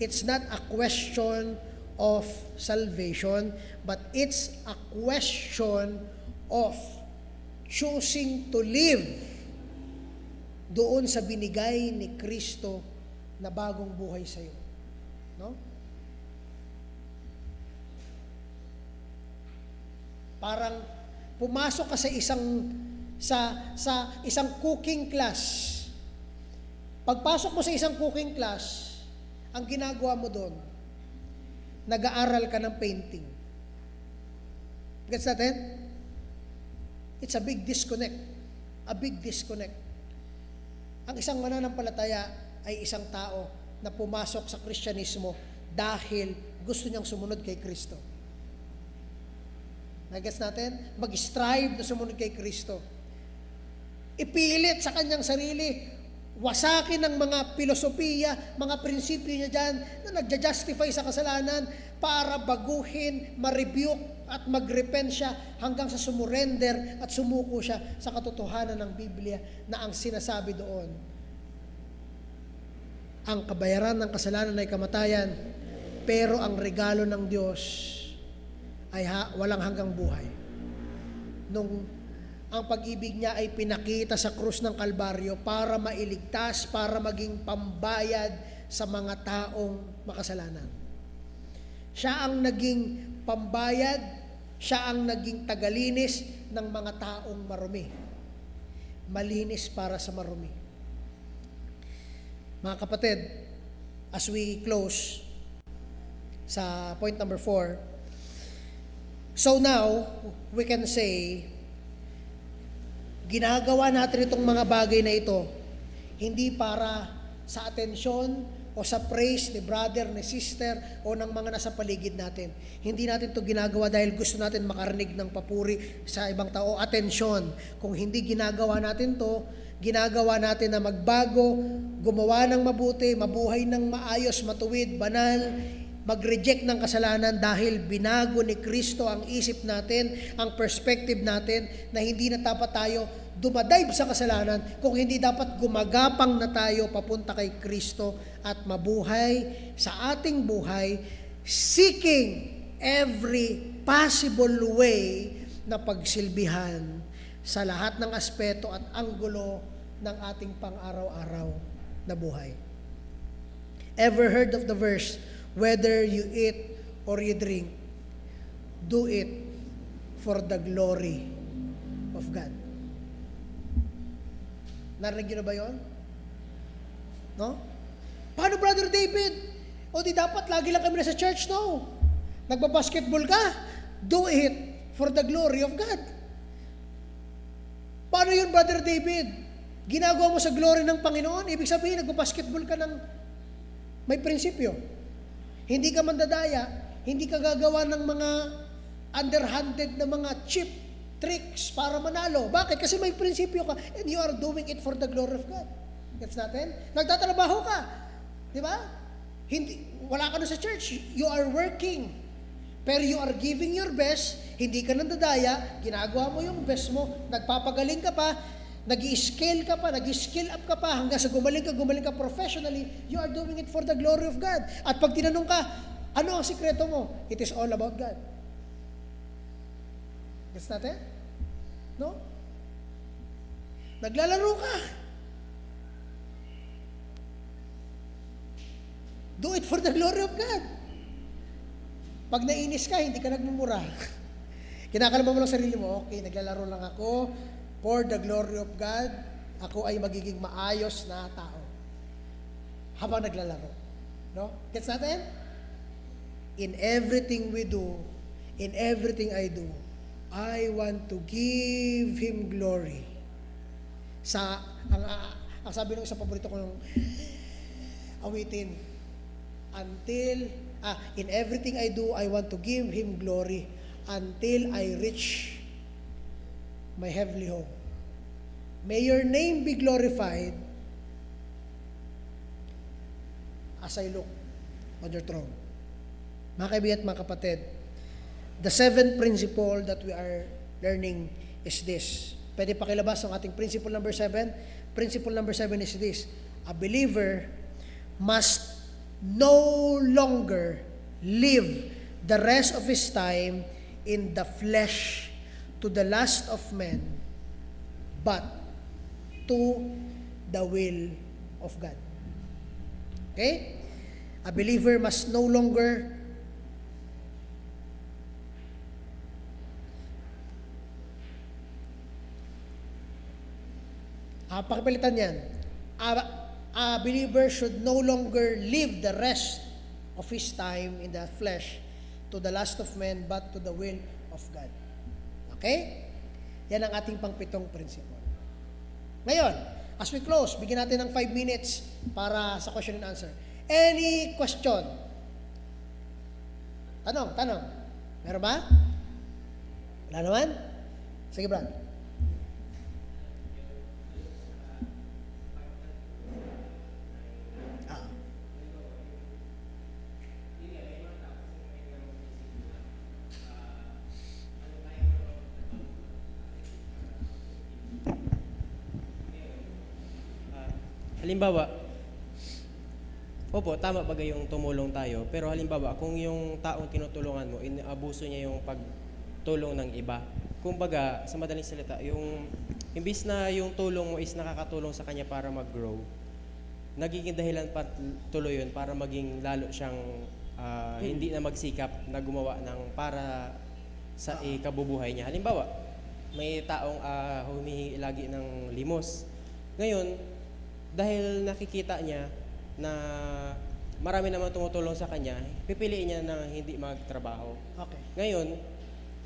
It's not a question of salvation, but it's a question of choosing to live doon sa binigay ni Kristo na bagong buhay sa iyo. No? Parang pumasok ka sa isang sa isang cooking class. Pagpasok mo sa isang cooking class, ang ginagawa mo doon, nag-aaral ka ng painting. Gets natin? It's a big disconnect. A big disconnect. Ang isang mananampalataya ay isang tao na pumasok sa Kristyanismo dahil gusto niyang sumunod kay Kristo. Nagets natin? Mag-strive na sumunod kay Kristo. Ipilit sa kanyang sarili, wasakin ng mga filosofiya, mga prinsipyo niya dyan na nagja-justify sa kasalanan para baguhin, ma-rebuke at mag-repent siya hanggang sa sumurrender at sumuko siya sa katotohanan ng Biblia na ang sinasabi doon, ang kabayaran ng kasalanan ay kamatayan, pero ang regalo ng Diyos ay walang hanggang buhay. Nung ang pag-ibig niya ay pinakita sa krus ng Kalbaryo para mailigtas, para maging pambayad sa mga taong makasalanan. Siya ang naging pambayad, siya ang naging tagalinis ng mga taong marumi. Malinis para sa marumi. Mga kapatid, as we close sa point number 4, so now, we can say, ginagawa natin itong mga bagay na ito, hindi para sa atensyon o sa praise ni brother, ni sister, o ng mga nasa paligid natin. Hindi natin ito ginagawa dahil gusto natin makarinig ng papuri sa ibang tao, atensyon. Kung hindi ginagawa natin to, ginagawa natin na magbago, gumawa ng mabuti, mabuhay ng maayos, matuwid, banal, mag-reject ng kasalanan dahil binago ni Kristo ang isip natin, ang perspective natin, na hindi na dapat tayo dumadive sa kasalanan, kung hindi dapat gumagapang na tayo papunta kay Kristo at mabuhay sa ating buhay, seeking every possible way na pagsilbihan sa lahat ng aspeto at anggulo ng ating pang-araw-araw na buhay. Ever heard of the verse, whether you eat or you drink, do it for the glory of God. Narinig nyo na ba yun? No? Paano, Brother David? O di dapat lagi lang kami nasa church? No. Nagbabasketball ka? Do it for the glory of God. Paano yun, Brother David? Ginagawa mo sa glory ng Panginoon? Ibig sabihin, nagbabasketball ka ng may prinsipyo. Hindi ka mandadaya, hindi ka gagawa ng mga underhanded na mga cheap tricks para manalo. Bakit? Kasi may prinsipyo ka and you are doing it for the glory of God. Gets natin? Nagtatrabaho ka. Di ba? Wala ka na sa church. You are working. Pero you are giving your best. Hindi ka nandadaya. Ginagawa mo yung best mo. Nagpapagaling ka pa. Nag-i-scale ka pa. Nag-i-skill up ka pa. Hanggang sa gumaling ka professionally. You are doing it for the glory of God. At pag tinanong ka, ano ang sikreto mo? It is all about God. Gets natin? No? Naglalaro ka. Do it for the glory of God. Pag nainis ka, hindi ka nagmumura. Kinakalma mo lang sarili mo, okay, naglalaro lang ako for the glory of God. Ako ay magiging maayos na tao. Habang naglalaro. No? Gets natin? In everything we do, in everything I do, I want to give Him glory. Ang sabi nung isang paborito ko ng awitin, in everything I do, I want to give Him glory until I reach my heavenly home. May your name be glorified as I look on your throne. Mga kaibigan at mga kapatid, the seventh principle that we are learning is this. Pwede pakilabas ang ating principle number 7. Principle number 7 is this. A believer must no longer live the rest of his time in the flesh to the lust of men, but to the will of God. Okay? A believer must no longer Pakipalitan yan. A believer should no longer live the rest of his time in the flesh to the lust of men, but to the will of God. Okay? Yan ang ating pangpitong principle. Ngayon, as we close, bigyan natin ng 5 minutes para sa question and answer. Any question? Tanong. Meron ba? Wala naman? Sige, Brad. Halimbawa, opo, tama bagay yung tumulong tayo, pero halimbawa, kung yung taong tinutulungan mo, inaabuso niya yung pagtulong ng iba. Kumbaga, sa madaling salita, imbis na yung tulong mo is nakakatulong sa kanya para mag-grow, nagiging dahilan pa tuloy yun para maging lalo siyang hindi na magsikap na gumawa ng para sa ikabubuhay niya. Halimbawa, may taong humihingi lagi ng limos. Ngayon, dahil nakikita niya na marami naman tumutulong sa kanya, pipiliin niya na hindi magtrabaho. Okay. Ngayon,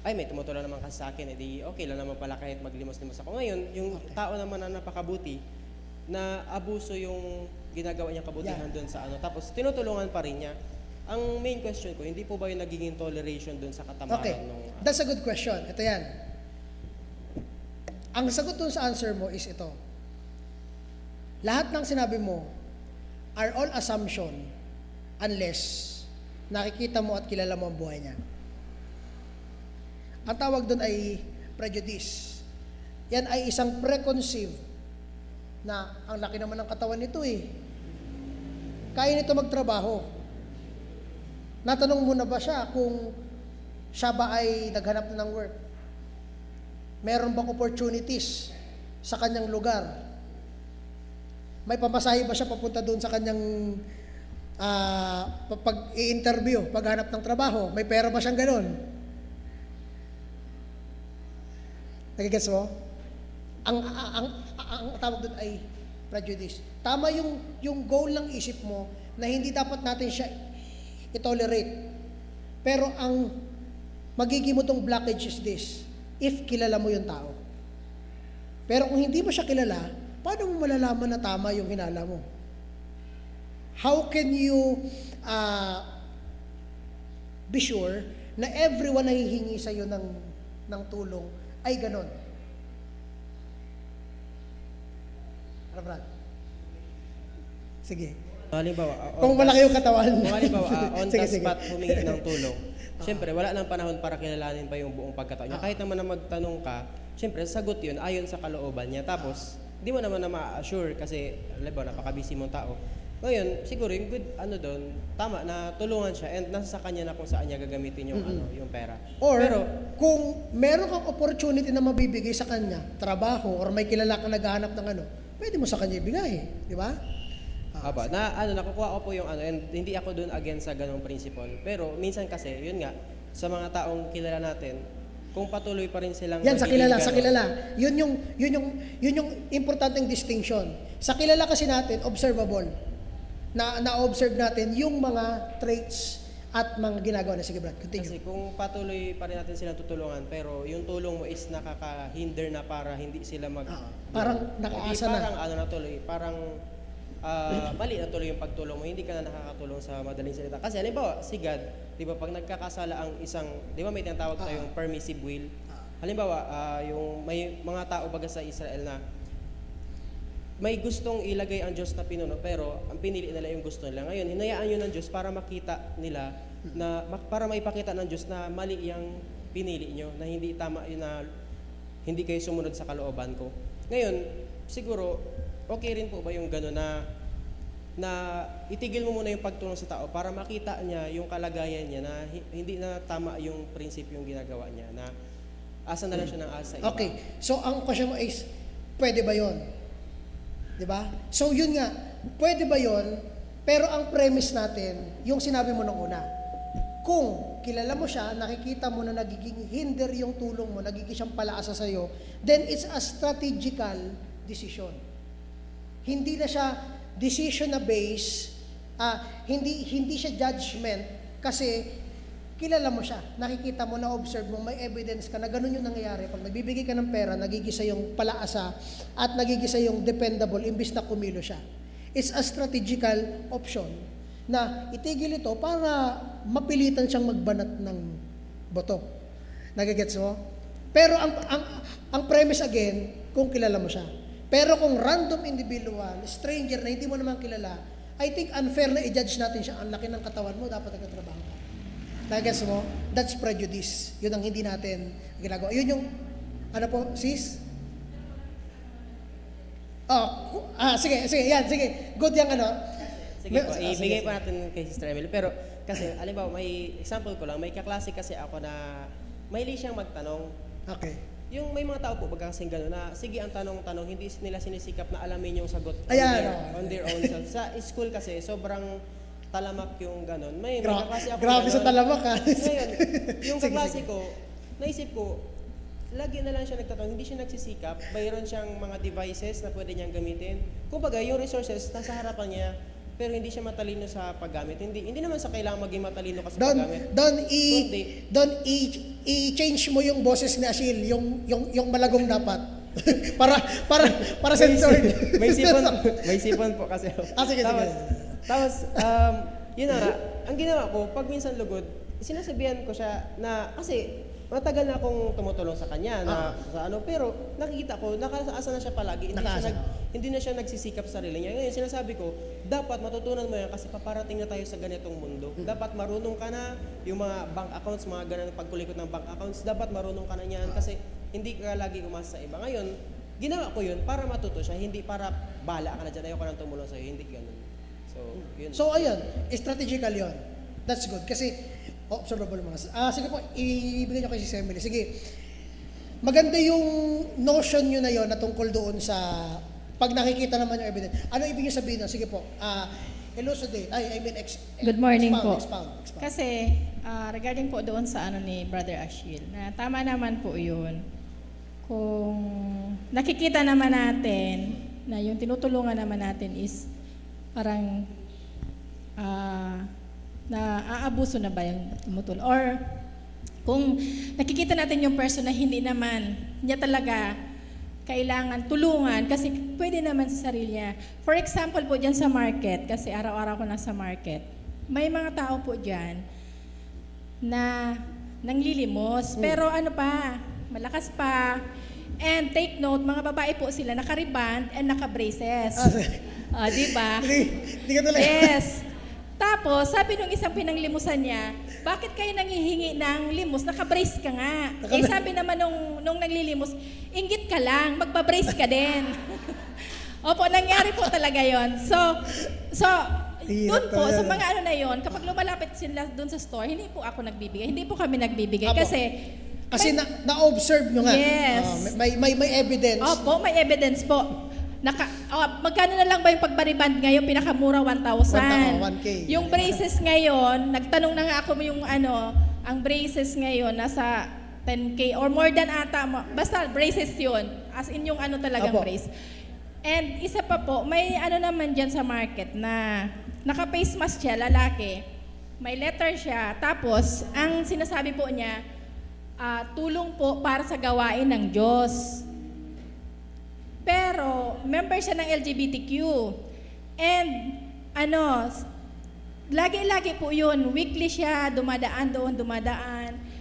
ay may tumutulong naman kasi sa akin, edi okay lang naman pala kahit maglimos-limos ako. Ngayon, yung tao naman na napakabuti, na abuso yung ginagawa niyang kabutihan doon sa ano, tapos tinutulungan pa rin niya. Ang main question ko, hindi po ba yung nagiging toleration doon sa katamaran Okay. nung... That's a good question. Ito yan. Ang sagot dun sa answer mo is ito. Lahat ng sinabi mo are all assumption unless nakikita mo at kilala mo ang buhay niya. Ang tawag doon ay prejudice. Yan ay isang preconceived na ang laki naman ng katawan nito eh. Kaya nito magtrabaho. Natanong mo na ba siya kung siya ba ay naghanap na ng work? Meron bang opportunities sa kanyang lugar? May pamasahe ba siya papunta doon sa kanyang pag-i-interview, paghanap ng trabaho? May pera ba siyang ganon? Nagigets mo? Ang tawag doon ay prejudice. Tama yung goal ng isip mo na hindi dapat natin siya i-tolerate. Pero ang magiging mo tong blockage is this, if kilala mo yung tao. Pero kung hindi mo siya kilala, paano mo malalaman na tama yung hinala mo? How can you be sure na everyone na hihingi sa iyo ng tulong ay ganon? Ano, Brad? Sige. Halimbawa, Kung malaki yung katawan. Kung halimbawa, on Sige, the sige. spot humingi ng tulong, siyempre, wala nang panahon para kilalanin pa yung buong pagkatao niya. Kahit naman na magtanong ka, siyempre, sagot yun ayon sa kalooban niya. Tapos, di mo naman na ma-assure kasi, halimbawa, napaka-busy mong tao. Ngayon, siguro yung good, doon, tama, na tulungan siya and nasa sa kanya na kung saan niya gagamitin yung, yung pera. Or, Pero, kung meron kang opportunity na mabibigay sa kanya, trabaho, or may kilala kang naghahanap ng pwede mo sa kanya ibigay. Di ba? aba, nakukuha ko po yung and hindi ako doon against sa ganong principle. Pero, minsan kasi, yun nga, sa mga taong kilala natin, kung patuloy pa rin silang Yan, sa kilala, magiging sa kilala. Yun yung importanteng distinction. Sa kilala kasi natin, observable. Na-observe natin yung mga traits at mga ginagawa na. Sige, Brad, continue. Kasi kung patuloy pa rin natin silang tutulungan, pero yung tulong mo is nakaka-hinder na para hindi sila Parang nakaasa na. Parang na tuloy, parang mali na tuloy yung pagtulong mo, hindi ka na nakakatulong sa madaling salita. Kasi halimbawa, si God, di ba, pag nagkakasala ang isang, di ba may tinatawag tayong permissive will? Halimbawa, yung may mga tao baga sa Israel na may gustong ilagay ang Diyos na pinuno, pero ang pinili nila yung gusto nila. Ngayon, hinayaan yun ng Diyos para makita nila, para maipakita ng Diyos na mali yung pinili nyo, na hindi tama yun, na hindi kayo sumunod sa kalooban ko. Ngayon, siguro, okay rin po ba yung gano'n na itigil mo muna yung pagtulong sa tao para makita niya yung kalagayan niya na hindi na tama yung prinsipyo yung ginagawa niya, na asa na lang siya ng asa iba. Okay. So, ang question mo is, pwede ba yon? Di ba? So, yun nga, pwede ba yon? Pero ang premise natin, yung sinabi mo nung una, kung kilala mo siya, nakikita mo na nagiging hinder yung tulong mo, nagiging siyang palaasa sa'yo, then it's a strategical decision. Hindi na siya decision na base, hindi siya judgment kasi kilala mo siya, nakikita mo, na-observe mo, may evidence ka na ganun yung nangyayari. Pag nagbibigay ka ng pera, nagigisa yung palaasa at nagigisa yung dependable imbis na kumilo siya. It's a strategical option na itigil ito para mapilitan siyang magbanat ng boto. Nagigets mo? Pero ang premise again, kung kilala mo siya. Pero kung random individual, stranger na hindi mo naman kilala, I think unfair na i-judge natin siya. Ang laki ng katawan mo, dapat nagtatrabaho ka. Nagigets mo? That's prejudice. Yun ang hindi natin ginagawa. Yun yung, ano po, sis? Sige, yan, sige. Good yung ano. Sige po, ibigay pa natin kay Sister Emily. Pero kasi, alimbawa, may example ko lang, may kaklase kasi ako na mahilig siyang magtanong. Okay. Yung may mga tao po baga kasing gano'n na, sige ang tanong-tanong, hindi nila sinisikap na alamin yung sagot Ayan, on their own self. Sa school kasi, sobrang talamak yung gano'n. May kaklase ako Grabe ganon. sa talamak ha. Ngayon, yung Sige, kaklase sige. ko, naisip ko, lagi na lang siya nagtatanong, hindi siya nagsisikap, mayroon siyang mga devices na pwede niyang gamitin. Kumbaga, yung resources nasa harapan niya, pero hindi siya matalino sa paggamit. Hindi naman sa kailangan maging matalino ka sa paggamit. Don't i-change mo yung boses ni Ashil, yung malagong dapat. para censored. May sipon po kasi ako. Sige. Tapos, yun na nga, ang ginawa ko, pag minsan lugod, sinasabihan ko siya na, kasi matagal na akong tumutulong sa kanya na sa ano, pero nakikita ko, nakaasa na siya palagi, hindi na siya nagsisikap sa sarili niya. Ngayon, sinasabi ko, dapat matutunan mo yan kasi paparating na tayo sa ganitong mundo. Dapat marunong ka na, yung mga bank accounts, mga ganang pagkulikot ng bank accounts, dapat marunong ka na yan kasi hindi ka lagi umasa sa iba. Ngayon, ginawa ko yun para matuto siya, hindi para bala ka na dyan, ayoko nang tumulong sa'yo, hindi ganun. So, yun. So, ayun, strategical yun. That's good. Kasi, observable mga. Sige po, ibigay nyo kay si Emily. Sige, maganda yung notion nyo na yun na tungkol doon sa pag nakikita naman yung evidence. Ano ibig nyo sabihin nun? Sige po, elucidate. Good morning expound. Kasi regarding po doon sa ano ni Brother Ashil, na tama naman po yun. Kung nakikita naman natin na yung tinutulungan naman natin is parang na aabuso na ba yung tumutulong? Or kung nakikita natin yung person na hindi naman niya talaga kailangan tulungan kasi pwede naman sa sarili niya. For example po dyan sa market, kasi araw-araw ko nasa market, may mga tao po dyan na nanglilimos, pero ano pa, malakas pa. And take note, mga babae po sila, naka-reband and naka-braces. Di ba? Hindi ka talaga. Yes. Tapos, sabi nung isang pinanglimusan niya, bakit kayo nangihingi ng limos? Naka-brace ka nga. Eh sabi naman nung nanglilimos, inggit ka lang, magpa-brace ka din. Opo, nangyari po talaga yon. So doon po, sa mga ano na yon, kapag lumalapit sila doon sa store, hindi po ako nagbibigay. Hindi po kami nagbibigay. Apo. Kasi na-observe nyo nga. Yes. May evidence. Opo, may evidence po. Magkano na lang ba yung pagbariband ngayon? Pinakamura 1,000. 1K. Yung braces ngayon, nagtanong na nga ako yung ang braces ngayon nasa 10K or more than ata. Basta braces yun. As in yung talagang Apo. brace. And isa pa po, may naman dyan sa market na naka-face mask siya, lalaki. May letter siya. Tapos, ang sinasabi po niya, tulong po para sa gawain ng Diyos. Pero, member siya ng LGBTQ. And, lagi-lagi po yun. Weekly siya, dumadaan doon,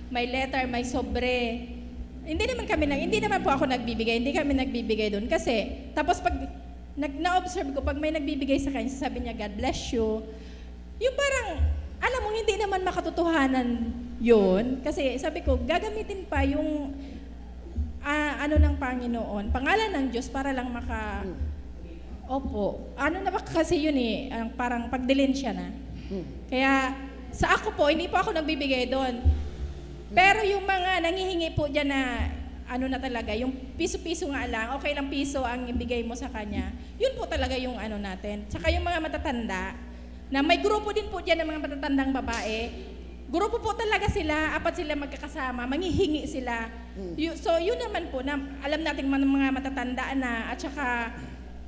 may letter, may sobre. Hindi naman po ako nagbibigay, hindi kami nagbibigay doon. Kasi, tapos pag, na-observe ko, pag may nagbibigay sa kanya, sabi niya, God bless you. Yung parang, alam mo, hindi naman makatotohanan yun. Kasi, sabi ko, gagamitin pa yung ng Panginoon, pangalan ng Diyos para lang Opo. Ano na ba kasi yun parang pagdilin siya na. Kaya sa ako po, hindi po ako nagbibigay doon. Pero yung mga nangihingi po dyan na na talaga, yung piso-piso nga lang, okay lang piso ang ibigay mo sa kanya, yun po talaga yung natin. Tsaka yung mga matatanda, na may grupo din po dyan ng mga matatandang babae, grupo po talaga sila, apat sila magkakasama, manghihingi sila. So yun naman po, na alam natin mga matatanda na, at saka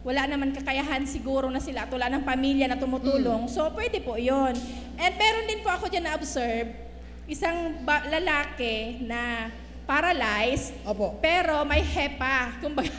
wala naman kakayahan siguro na sila at wala ng pamilya na tumutulong. So, pwede po yon. And meron din po ako dyan na-observe, isang lalaki na paralyzed, Opo. pero may hepa, kumbaga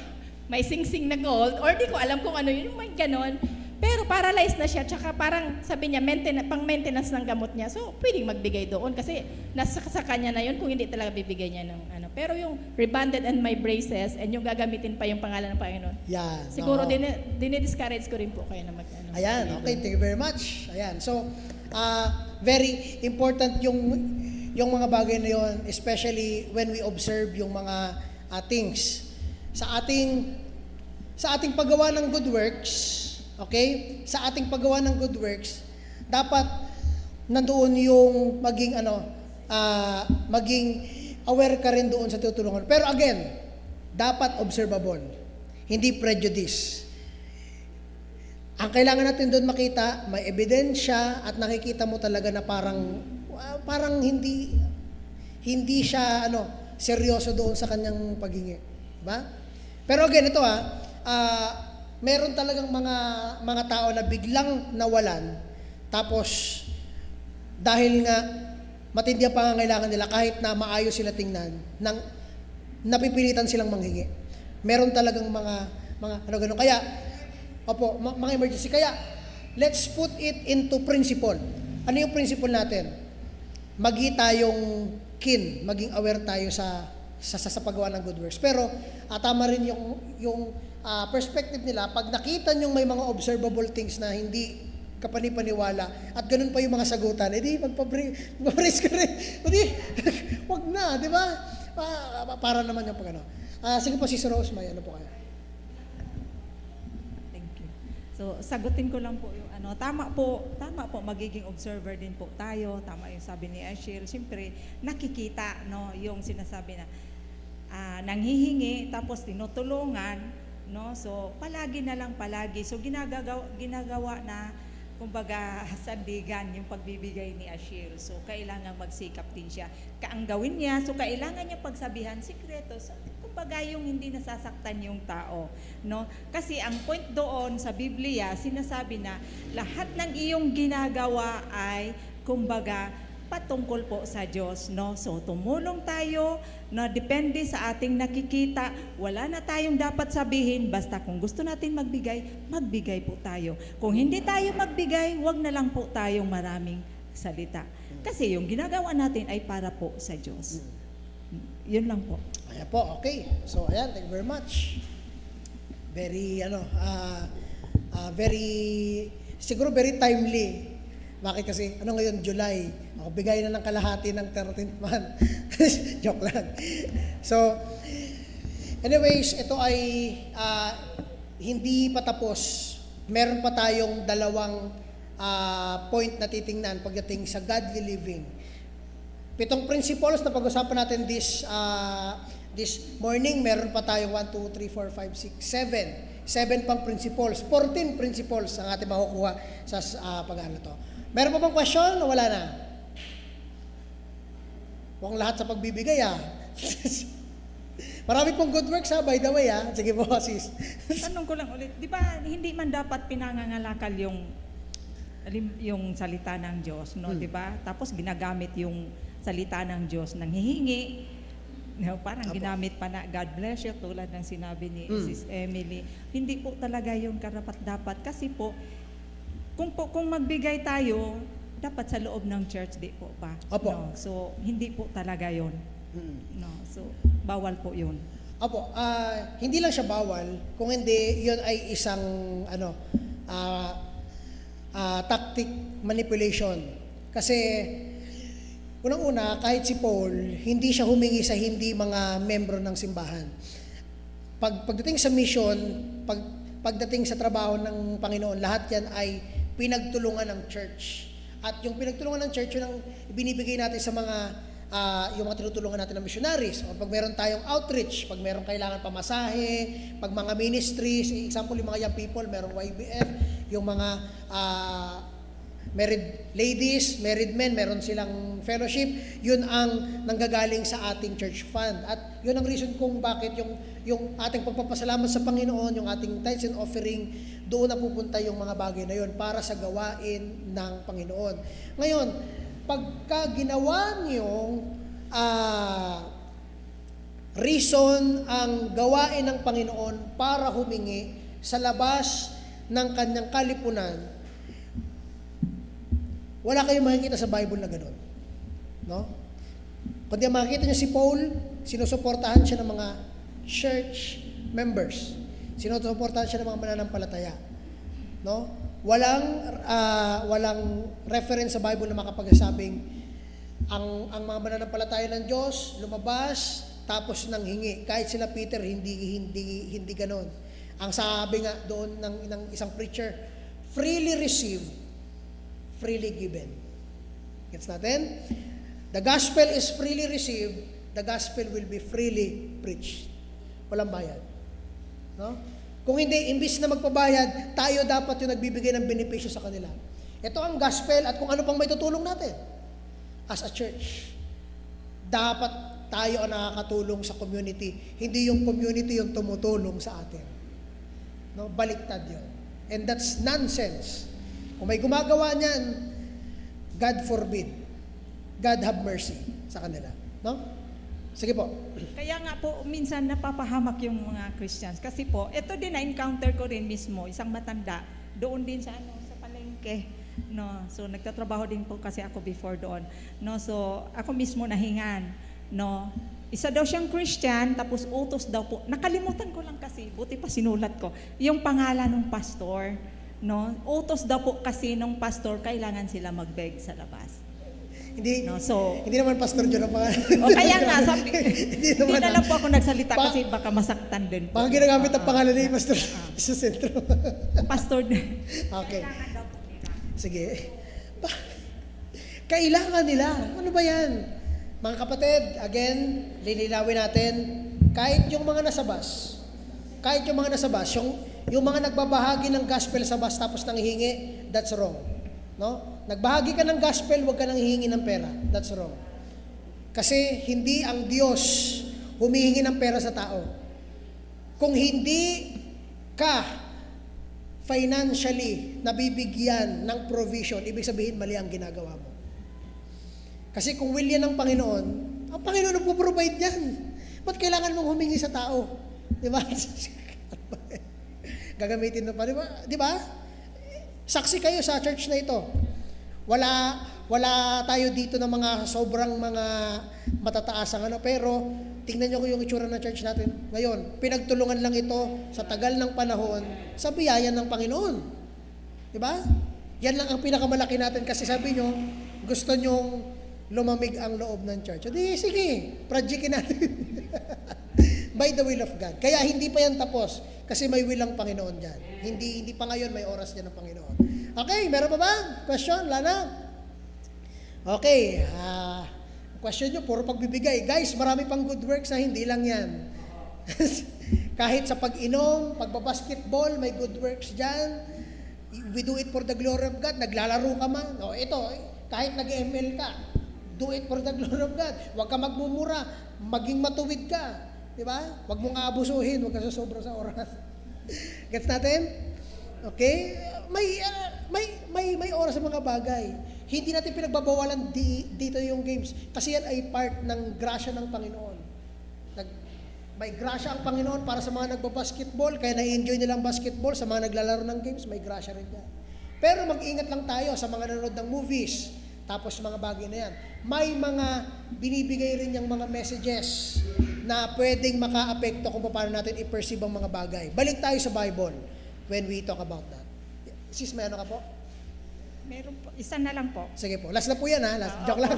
may singsing na gold, or di ko alam kung ano yun, may ganon. Pero paralyzed na siya, tsaka parang sabi niya, pang-maintenance ng gamot niya. So, pwedeng magbigay doon kasi nasa sa kanya na yun kung hindi talaga bibigay niya ng ano. Pero yung rebanded and my braces, and yung gagamitin pa yung pangalan ng Panginoon, Yan. siguro Oo. dinidiscourage ko rin po kayo na mag-ano. Ayan, okay, thank you very much. Ayan, so, very important yung mga bagay na yon, especially when we observe yung mga things. Sa ating paggawa ng good works, okay? Sa ating paggawa ng good works, dapat nandoon yung maging aware ka rin doon sa tutulungan. Pero again, dapat observable, hindi prejudice. Ang kailangan natin doon makita, may ebidensya at nakikita mo talaga na parang hindi siya seryoso doon sa kanyang paghingi, ba? Pero again, ito meron talagang mga tao na biglang nawalan, tapos dahil nga matindi ang pangangailangan nila, kahit na maayos sila tingnan, napipilitan silang manghingi. Meron talagang mga ganun. Kaya, mga emergency. Kaya, let's put it into principle. Ano yung principle natin? Maging aware tayo sa paggawa ng good works. Pero, tama rin yung perspective nila, pag nakita nyo may mga observable things na hindi kapanipaniwala at ganun pa yung mga sagutan, edi magpa-brace ka rin. Edi, wag na, di ba? Para naman yung pag sige po, Sister Rose, may ano po kayo? Thank you. So, sagutin ko lang po yung tama po, magiging observer din po tayo. Tama yung sabi ni Ashil. Siyempre, nakikita, yung sinasabi na nanghihingi, tapos tinutulungan, So, palagi. So, ginagawa na, kumbaga, sandigan yung pagbibigay ni Ashil. So, kailangan magsikap din siya. Ang gawin niya, so kailangan niya pagsabihan, sikreto. So, kumbaga, yung hindi nasasaktan yung tao. Kasi ang point doon sa Biblia, sinasabi na lahat ng iyong ginagawa ay, kumbaga, patungkol po sa Diyos, So, tumulong tayo na depende sa ating nakikita. Wala na tayong dapat sabihin, basta kung gusto natin magbigay po tayo. Kung hindi tayo magbigay, wag na lang po tayong maraming salita. Kasi yung ginagawa natin ay para po sa Diyos. Yun lang po. Ayan po, okay. So, ayan, thank you very much. Siguro very timely. Bakit kasi, ngayon, July. Ako, bigay na ng kalahati ng 13th month. Joke lang. So, anyways, ito ay hindi pa tapos. Meron pa tayong dalawang point na titingnan pagdating sa godly living. 7 principles na pag-usapan natin this morning. Meron pa tayong 1, 2, 3, 4, 5, 6, 7. 7 pang principles. 14 principles ang ating makukuha sa pag-ano to. Meron pa bang question o wala na? Huwag lahat sa pagbibigay Marami pong good works by the way Sige po, sis. Tanong ko lang ulit, di ba hindi man dapat pinangangalakal yung salita ng Diyos, di ba? Tapos ginagamit yung salita ng Diyos nang hihingi. Parang ginamit pa na God bless you tulad ng sinabi ni Sis Emily. Hindi po talaga yung karapat-dapat kasi po kung magbigay tayo, dapat sa loob ng church, di po ba? Opo. So, hindi po talaga yon. So, bawal po yun. Opo, hindi lang siya bawal, kung hindi, yun ay isang tactic manipulation. Kasi, unang-una, kahit si Paul, hindi siya humingi sa hindi mga membro ng simbahan. Pagdating sa mission, pagdating sa trabaho ng Panginoon, lahat yan ay pinagtulungan ng church. At yung pinagtulungan ng church, yun ang binibigay natin sa yung mga tinutulungan natin ng missionaries. O pag meron tayong outreach, pag meron kailangan pamasahe, pag mga ministries, example, yung mga young people, merong YBF, yung mga married ladies, married men, meron silang fellowship. Yun ang nanggagaling sa ating church fund. At yun ang reason kung bakit yung ating pagpapasalamat sa Panginoon, yung ating tithes and offering, doon na pupunta yung mga bagay na yun para sa gawain ng Panginoon. Ngayon, pagka ginawa niyong reason ang gawain ng Panginoon para humingi sa labas ng kanyang kalipunan, wala kayong makikita sa Bible na gano'n. No? Kundi makikita niyo si Paul, sinusuportahan siya ng mga church members. Sinusuportahan siya ng mga mananampalataya. No? Walang reference sa Bible na makapagsabing ang mga mananampalataya ng Diyos lumabas tapos nang hingi. Kahit sila Peter hindi ganoon. Ang sabi nga doon ng isang preacher, freely received, freely given. Gets natin? The gospel is freely received, the gospel will be freely preached. Walang bayad. No? Kung hindi, imbis na magpabayad, tayo dapat yung nagbibigay ng benepisyo sa kanila. Ito ang gospel at kung ano pang may tutulong natin. As a church, dapat tayo ang nakakatulong sa community. Hindi yung community yung tumutulong sa atin. No? Baliktad yun. And that's nonsense. Kung may gumagawa niyan, God forbid. God have mercy sa kanila. No? Sige po. Kaya nga po, minsan napapahamak yung mga Christians. Kasi po, ito din na-encounter ko rin mismo, isang matanda, doon din sa palengke. No? So, nagtatrabaho din po kasi ako before doon. No? So, ako mismo nahingan. No? Isa daw siyang Christian, tapos utos daw po. Nakalimutan ko lang kasi, buti pa sinulat ko, yung pangalan ng pastor. No? Utos daw po kasi ng pastor, kailangan sila mag-beg sa labas. Hindi, No, so, hindi naman Pastor John ang pangalan. o kaya nga, sabi, Hindi hindi naman, na lang po ako nagsalita Pa- kasi baka masaktan din po. Baka ginagamit ang pangalan ni Pastor sa sentro. Pastor din. Okay. Sige. Kailangan nila. Ano ba yan? Mga kapatid, again, lilinawin natin, kahit yung mga nasa bus, yung mga nagbabahagi ng gospel sa bus tapos nanghihingi, that's wrong. No? Nagbahagi ka ng gospel, huwag ka nang hihingi ng pera. That's wrong. Kasi hindi ang Diyos humihingi ng pera sa tao. Kung hindi ka financially nabibigyan ng provision, ibig sabihin mali ang ginagawa mo. Kasi kung will yan ng Panginoon, ang Panginoon ang puprovide yan. Ba't kailangan mong humingi sa tao? Di ba? Gagamitin mo pa, di ba? Di ba? Saksi kayo sa church na ito. Wala tayo dito ng mga sobrang mga matataas ang pero tingnan nyo yung itsura ng church natin ngayon. Pinagtulungan lang ito sa tagal ng panahon sa biyaya ng Panginoon. Di ba? Yan lang ang pinakamalaki natin kasi sabi nyo, gusto nyong lumamig ang loob ng church. Di, sige, projectin natin. By the will of God. Kaya hindi pa yan tapos kasi may will ang Panginoon dyan. Hindi pa ngayon may oras dyan ng Panginoon. Okay, meron pa ba? Question? Lana? Okay, question nyo, puro pagbibigay. Guys, marami pang good works na hindi lang yan. Kahit sa pag-inom, pagbabasketball, may good works dyan. We do it for the glory of God. Naglalaro ka man. O, ito, kahit nag-ML ka, do it for the glory of God. Huwag ka magmumura, maging matuwid ka. Diba? Huwag mong aabusuhin, huwag ka sobra sa oras. Gets natin? Okay? May oras sa mga bagay. Hindi natin pinagbabawalan dito yung games. Kasi yan ay part ng grasya ng Panginoon. May grasya ang Panginoon para sa mga nagbabasketball, kaya na-enjoy nilang basketball. Sa mga naglalaro ng games, may grasya rin yan. Pero mag-ingat lang tayo sa mga nanonood ng movies, tapos mga bagay na yan. May mga binibigay rin yung mga messages na pwedeng maka-apekto kung paano natin i-perceive ang mga bagay. Balik tayo sa Bible when we talk about that. Sis, may ano ka po? Meron po, isa na lang po. Sige po. Last na po yan ha. Joke lang.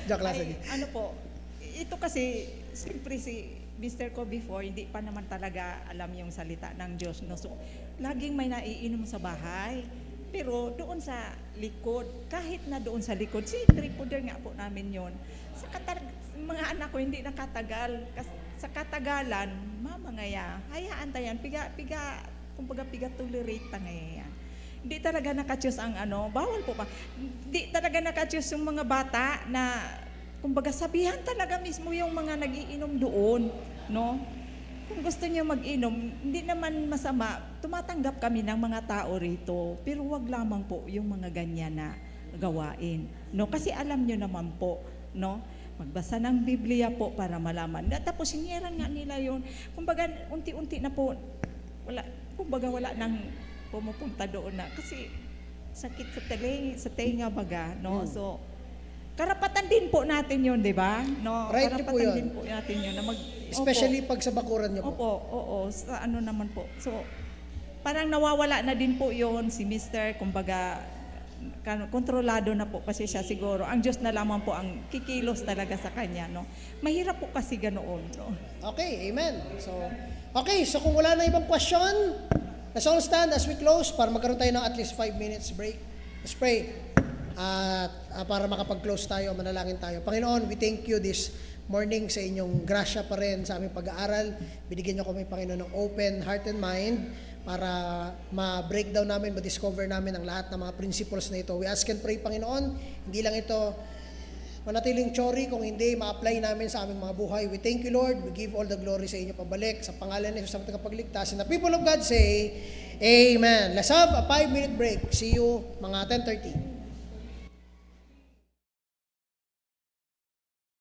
Joke lang. Sige. Ano po, ito kasi, siyempre si Mr. ko before, hindi pa naman talaga alam yung salita ng Diyos. No? So, laging may naiinom sa bahay. Pero doon sa likod, kahit na doon sa likod, si tripoder nga po namin yon. Mga anak ko hindi nakatagal. Sa katagalan, mama ngaya, hayaan tayan, kumbaga piga tolerate ta ngayon. Di talaga nakachoose ang bawal po pa. Di talaga nakachoose yung mga bata na, kumbaga sabihan talaga mismo yung mga nagiinom doon, no? Kung gusto niyo mag-inom, hindi naman masama, tumatanggap kami ng mga tao rito, pero wag lamang po yung mga ganyan na gawain, no? Kasi alam niyo naman po, no? Magbasa ng Biblia po para malaman. Tapos siniran nga nila yun. Kumbaga unti-unti na po, wala nang pumupunta doon na kasi sakit sa tenga baga, no? So karapatan din po natin 'yun, 'di ba? No, Right niyo po karapatan yun. din po natin 'yun na Especially pag sa bakuran niyo po. Opo, oo, sa naman po. So parang nawawala na din po 'yon si Mr. Kumbaga kontrolado na po kasi siya siguro. Ang Diyos na lamang po ang kikilos talaga sa kanya, no. Mahirap po kasi ganoon, no. Okay, amen. So kung wala na ibang question, let's all stand as we close para magkaroon tayo ng at least 5 minutes break. Let's pray. At para makapag-close tayo, manalangin tayo. Panginoon, we thank you this morning sa inyong grasya pa rin sa aming pag-aaral. Binigyan niyo kami, Panginoon, ng open heart and mind para ma-breakdown namin, ma-discover namin ang lahat ng mga principles na ito. We ask and pray, Panginoon, hindi lang ito manatiling theory, kung hindi, ma-apply namin sa aming mga buhay. We thank you, Lord. We give all the glory sa inyo pabalik. Sa pangalan ni Jesus sa tagapagligtas. And the people of God say, Amen. Let's have a 5-minute break. See you mga 10:30.